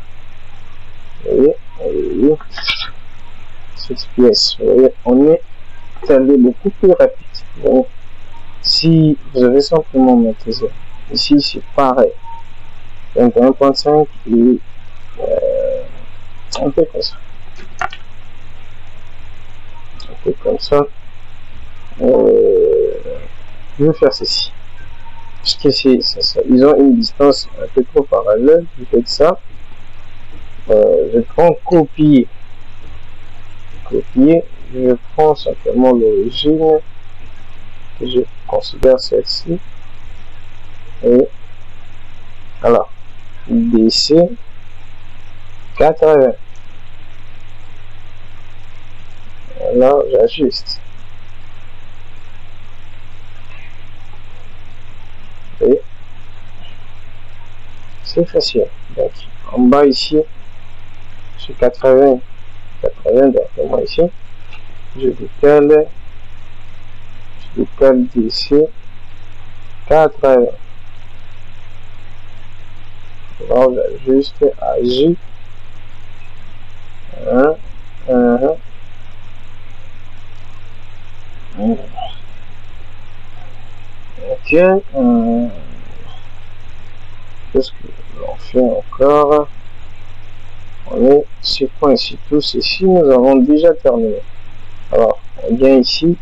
Speaker 1: Vous voyez, cette pièce, vous voyez, on est allé beaucoup plus rapide. Donc, si vous avez simplement maîtrisé, ici c'est pareil. 21.5 et un peu comme ça. Un peu comme ça. Je vais faire ceci. Parce que ils ont une distance un peu trop parallèle. Je fais ça. Je prends copier. Copier. Je prends simplement l'origine. Que je considère celle-ci. Et alors, DC 80. Alors, j'ajuste. Et c'est facile. Donc, en bas ici, sur 80, directement ici, je décale d'ici 80. Alors, j'ajuste à J. 1, 1, ok. Qu'est-ce que l'on fait encore? On est sur point ici. Tout ceci, nous avons déjà terminé. Alors, on vient ici.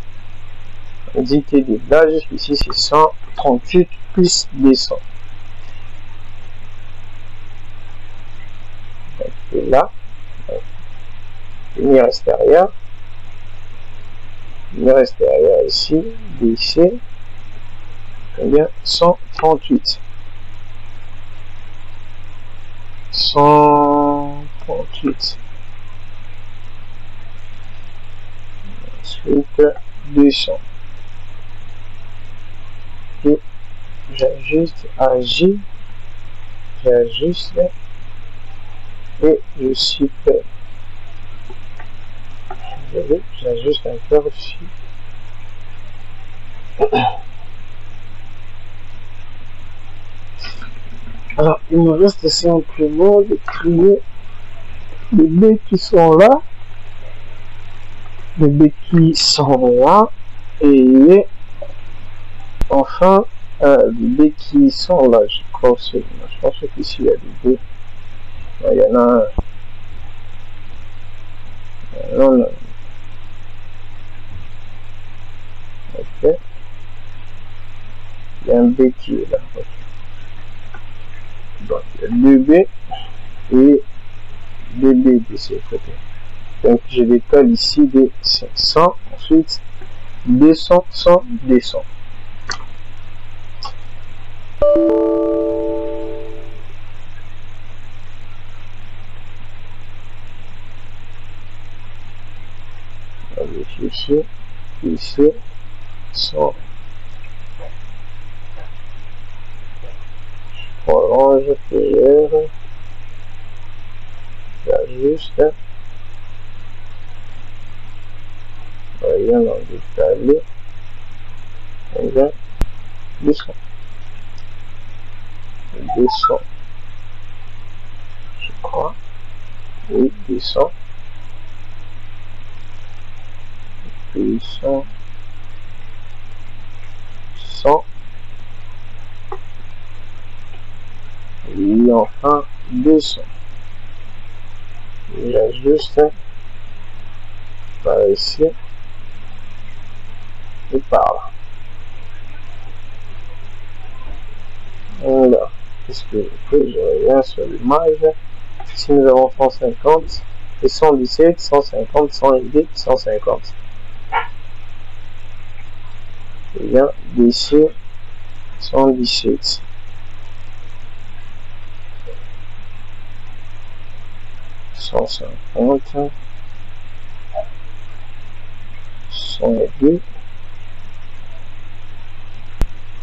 Speaker 1: On dit que de là jusqu'ici, c'est 138 plus 200. Donc, de là, lumière extérieure. Lumière extérieure ici, d'ici. Combien? 138. 138. Ensuite, 200. Et j'ajuste à J. J'ajuste et je suis prêt. J'ajuste encore ici. Alors, il me reste simplement de créer les baies qui sont là. Les baies qui sont là. Et Enfin, les baies qui sont là, je pense qu'ici il y a des baies. Il y en a un. Non, non. Ok. Il y a un B qui est là. Okay. Donc, il y a 2 B et 2 B de ce côté. Donc, je décolle ici des 500. Ensuite, 200, 100, 200. On va vérifier. Ici, 100. Orange, PR. J'ajuste. Voyons dans le détail. On va 200. 200. Je crois. Oui, 200. 200. 100. Et enfin 200. J'ajuste par ici et par là. Voilà. Qu'est-ce que je fais? Je reviens sur l'image. Ici nous avons 150 et 117, 150, 108, 150. Et bien d'ici 117. 150, 102,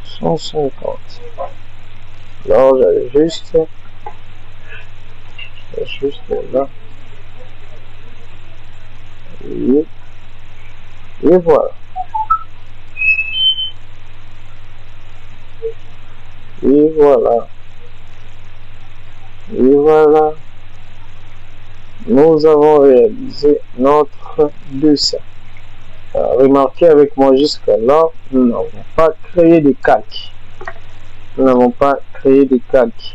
Speaker 1: 150. Alors j'ajuste là. Et voilà. Et voilà. Et voilà. Nous avons réalisé notre dessin. Remarquez avec moi jusqu'à là, nous n'avons pas créé de calque. Nous n'avons pas créé de calque.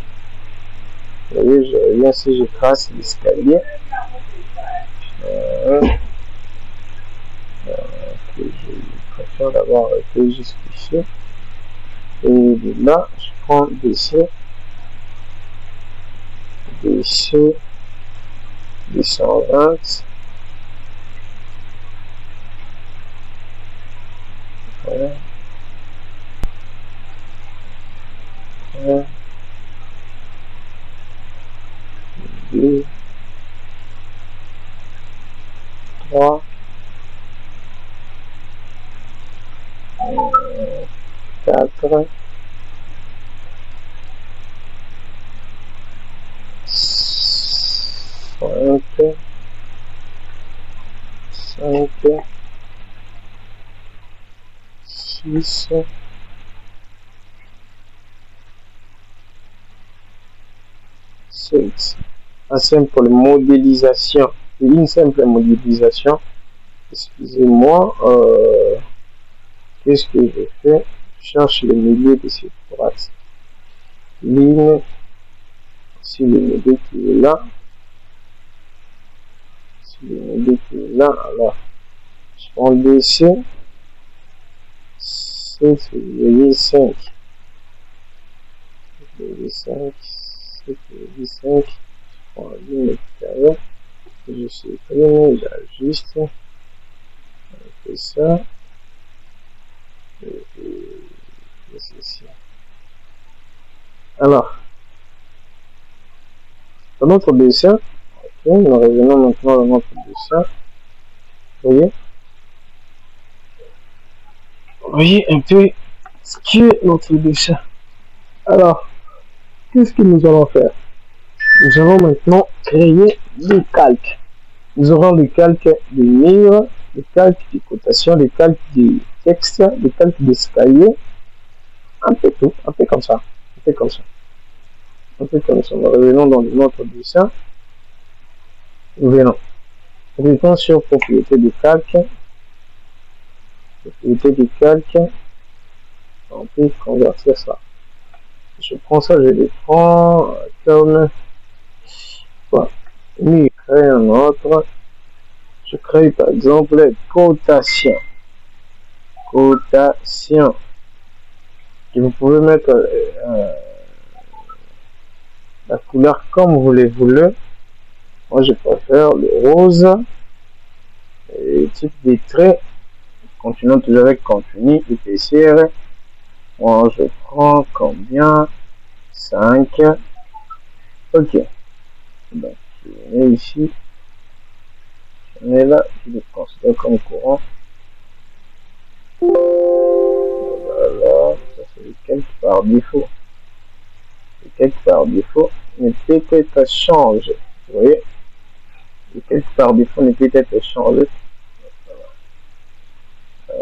Speaker 1: Vous voyez, je reviens si je trace l'escalier. Que je préfère d'avoir été jusqu'ici. Et de là, je prends d'ici, 220. Voilà. 2, 3, 4, 5, 6, 7. Une simple modélisation. Une simple modélisation. Excusez-moi. Qu'est-ce que je fais? Je cherche le milieu de cette droite. Ligne. Si le milieu qui est là. Si le milieu qui est là, alors je prends le dessin. 7, 5. 5, 7, 5. Je prends la ligne extérieure. Je supprime, j'ajuste. On fait ça. Et ceci. Alors, dans notre dessin, ok, nous revenons maintenant dans notre dessin. Vous voyez un peu ce qu'est notre dessin. Alors, qu'est-ce que nous allons faire? Nous allons maintenant créer des calques. Nous aurons le calque des murs, le calque des cotations, le calque des textes, le calque d'escalier, un peu tout, un peu comme ça, un peu comme ça. Un peu comme ça. Nous revenons dans notre dessin. Nous venons. Cliquons sur propriété du calque. Propriété du calque. On peut convertir ça. Je prends ça, je les prends comme quoi. Je crée un autre. Je crée par exemple cotation. Cotation. Et vous pouvez mettre la couleur comme vous les voulez. Moi, je préfère le rose. Et type des traits. Continuons toujours avec contenu, épaisseur. Moi, je prends combien? 5. Ok. Donc, je mets ici. Je mets là. Je le considère comme courant. Voilà. Ça, c'est le calque par défaut. Le calque par défaut ne peut être changé. Vous voyez? Le calque par défaut ne peut être changé.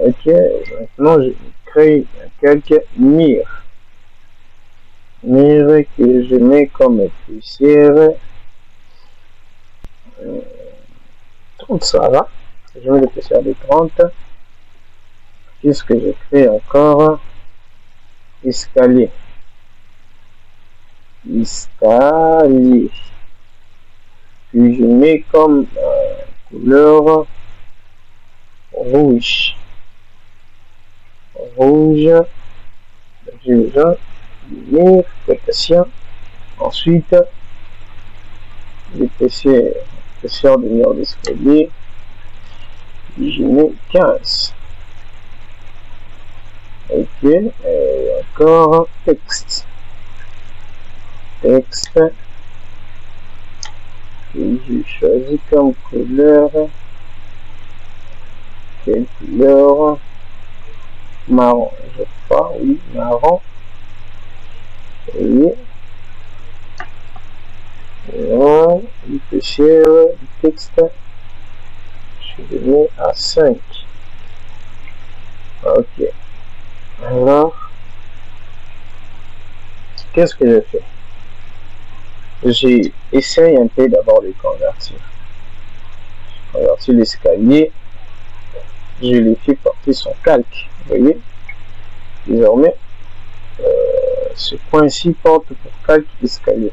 Speaker 1: Ok, maintenant je crée un calque mire. Mire que je mets comme poussière. 30, ça va. Je mets l'épaisseur de 30. Qu'est-ce que je crée encore? Escalier. Escalier. Puis je mets comme couleur rouge. Rouge. Je mets cotation. Ensuite, l'épaisseur de mur d'escalier. Je mets 15. Ok, et encore texte. Texte. Et je choisis comme couleur. Quelle couleur? Marron, je crois, oui, marron. Et l'épaisseur du texte, je le mets à 5. Ok. Alors, qu'est-ce que je fais? J'essaye un peu d'abord de convertir. Je convertis l'escalier. Je lui fais porter son calque. Vous voyez? Désormais, ce point-ci porte pour calque escalier.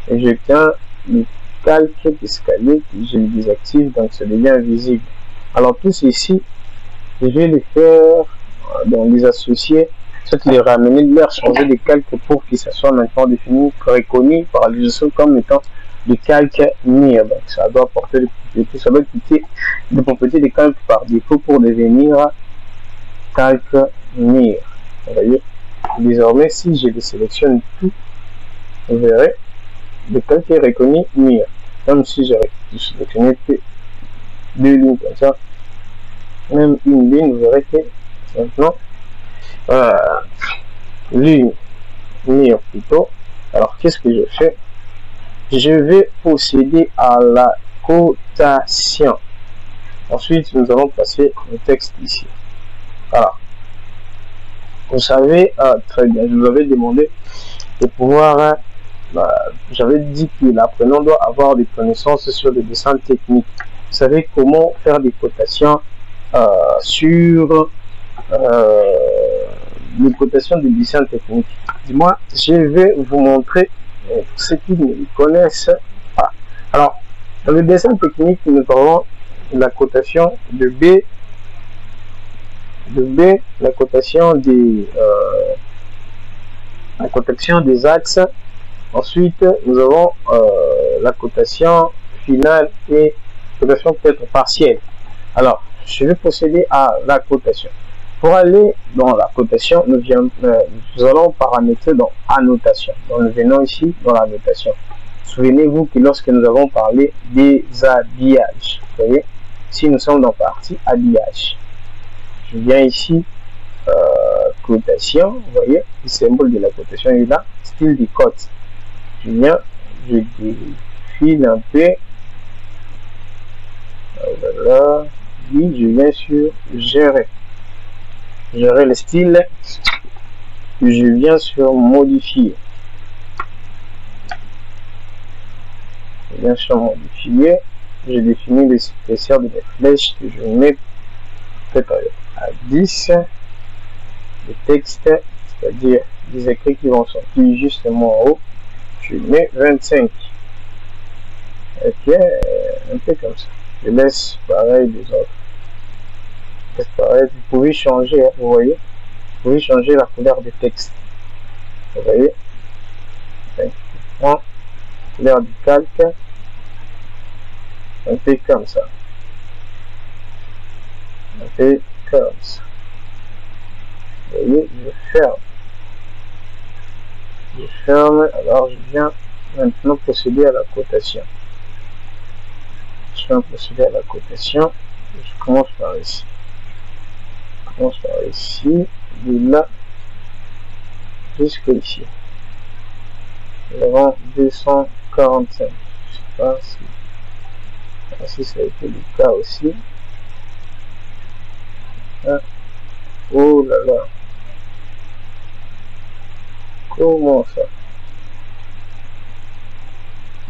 Speaker 1: Et je tiens le calque d'escalier que je le désactive, donc ça devient visible. Alors tout ceci, je vais les faire, donc les associer, soit les ramener, leur changer de calque pour que ça soit maintenant défini, reconnu par l'utilisation comme étant du calque mire. Donc ça doit porter des propriétés, ça doit quitter des propriétés de calque par défaut pour devenir calque mire. Vous voyez? Désormais, si je les sélectionne tout, vous verrez, le calque est reconnu mire. Comme si j'avais sélectionné que 2 lignes comme ça, même une ligne, vous verrez que maintenant, ligne mire plutôt. Alors, qu'est-ce que je fais? Je vais procéder à la cotation. Ensuite, nous allons passer le texte ici. Voilà. Vous savez, très bien, je vous avais demandé de pouvoir, j'avais dit que l'apprenant doit avoir des connaissances sur le dessin technique. Vous savez comment faire des cotations sur les cotations de dessin technique. Dis-moi, je vais vous montrer ceux qui ne connaissent pas. Alors, dans le dessin technique, nous avons la cotation de B, la cotation des axes. Ensuite, nous avons la cotation finale et cotation peut-être partielle. Alors, je vais procéder à la cotation. Pour aller dans la cotation, nous allons paramétrer dans annotation. Donc, nous venons ici dans la notation. Souvenez-vous que lorsque nous avons parlé des habillages, vous voyez, si nous sommes dans partie habillage, je viens ici, cotation, vous voyez, le symbole de la cotation est là, style de cote. Je viens, je défile un peu, voilà, puis je viens sur gérer le style, puis je viens sur modifier. Je viens sur modifier, je définis l'épaisseur de mes flèches que je mets peut-être à 10. le texte, c'est-à-dire les écrits qui vont sortir justement en haut, je mets 25. Ok, un peu comme ça. Je laisse pareil les autres. Pareil, vous pouvez changer, hein, vous voyez, vous pouvez changer la couleur du texte. Vous voyez, donc, je prends la couleur du calque, un peu comme ça. Un peu comme ça. Vous voyez, je ferme. Je ferme, alors je viens maintenant procéder à la cotation. Je viens procéder à la cotation. Je commence par ici. Je commence par ici, de là jusqu'à ici. Nous avons 245. Je sais pas si ça a été le cas aussi. Ah, oh là là. Comment ça?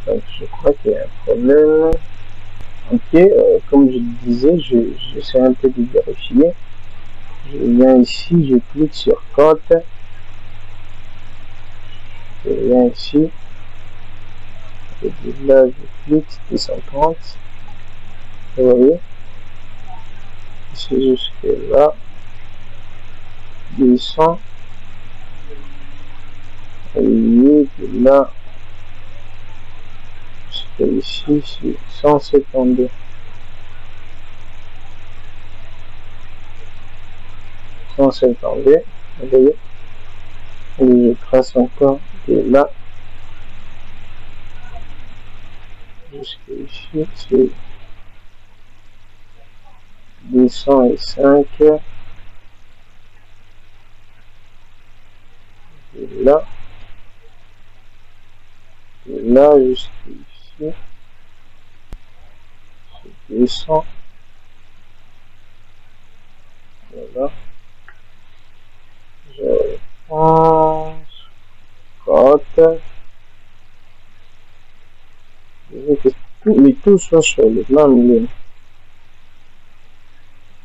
Speaker 1: Donc je crois qu'il y a un problème. Ok, comme je le disais, j'essaie un peu de vérifier. Je viens ici, je clique sur cote. Je viens ici. Et de là, je clique 230. Vous voyez? Ici jusque là. 200. Et de là jusqu'à ici, c'est 172. 152. Vous voyez? Et je trace encore de là jusqu'à ici, c'est 205. De là jusqu'à ici, c'est 200. Voilà. Je prends cote. Je veux que les tout soient sur le même ligne.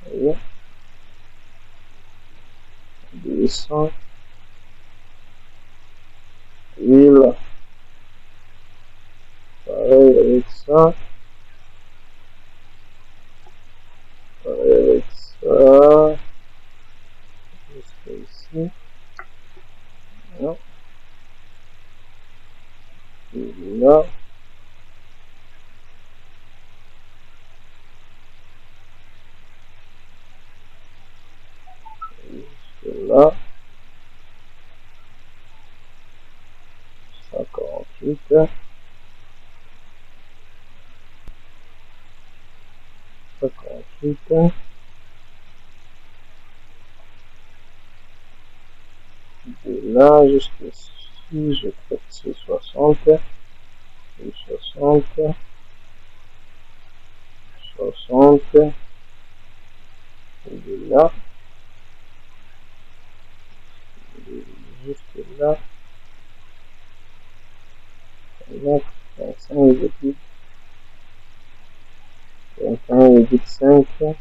Speaker 1: Vous voyez? 200. 1000. Pareil avec ça. Pareil avec ça. Jusqu'à ici. Voilà. Et là. Jusque là. 148. 148. De là jusqu'ici, je crois que c'est 60. Et 60. 60. Et de là. Jusque là. 25,5. 21,5.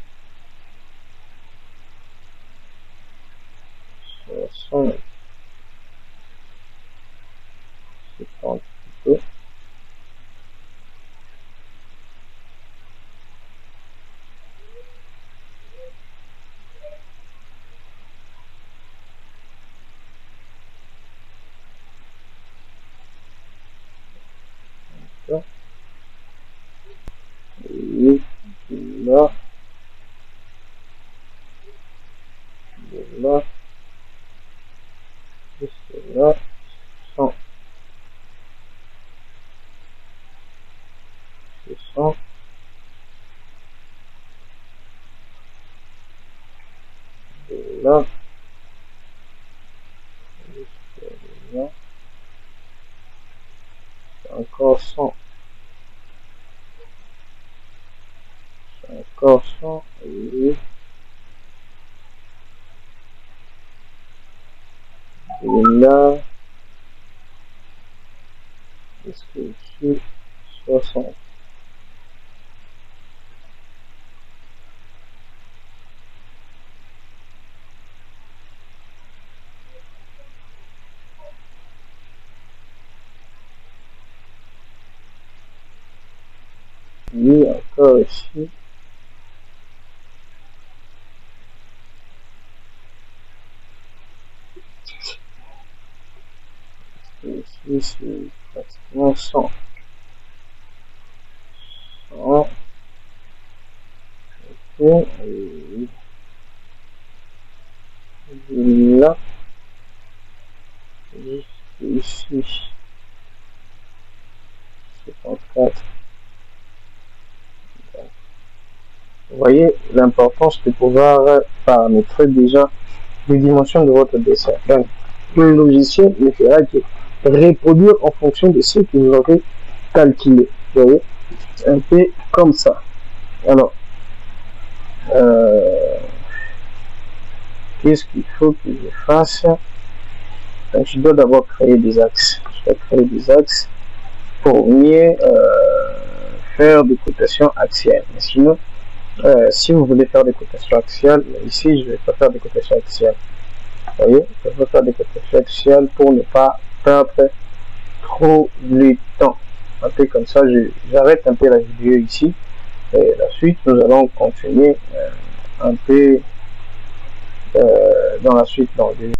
Speaker 1: 60. 70 plutôt. Et de là. De là. Jusque là. 100. 100. De là. Jusque là. Encore 100. Encore 100. Et là. Jusque ici. 60. Puis encore ici. Ici, c'est pratiquement 100. 100. Ok. Et là. Ici. 54. Vous voyez l'importance de pouvoir paramétrer déjà les dimensions de votre dessin. Donc, le logiciel ne fera que reproduire en fonction de ce que vous aurez calculé. Vous voyez, un peu comme ça. Alors, qu'est-ce qu'il faut que je fasse? Donc, je dois d'abord créer des axes. Je dois créer des axes pour mieux faire des cotations axiales. Mais sinon, si vous voulez faire des cotations axiales, ici, je ne vais pas faire des cotations axiales. Vous voyez, je vais faire des cotations axiales pour ne pas perdre trop le temps. Un peu comme ça, j'arrête un peu la vidéo ici. Et la suite, nous allons continuer un peu dans la suite.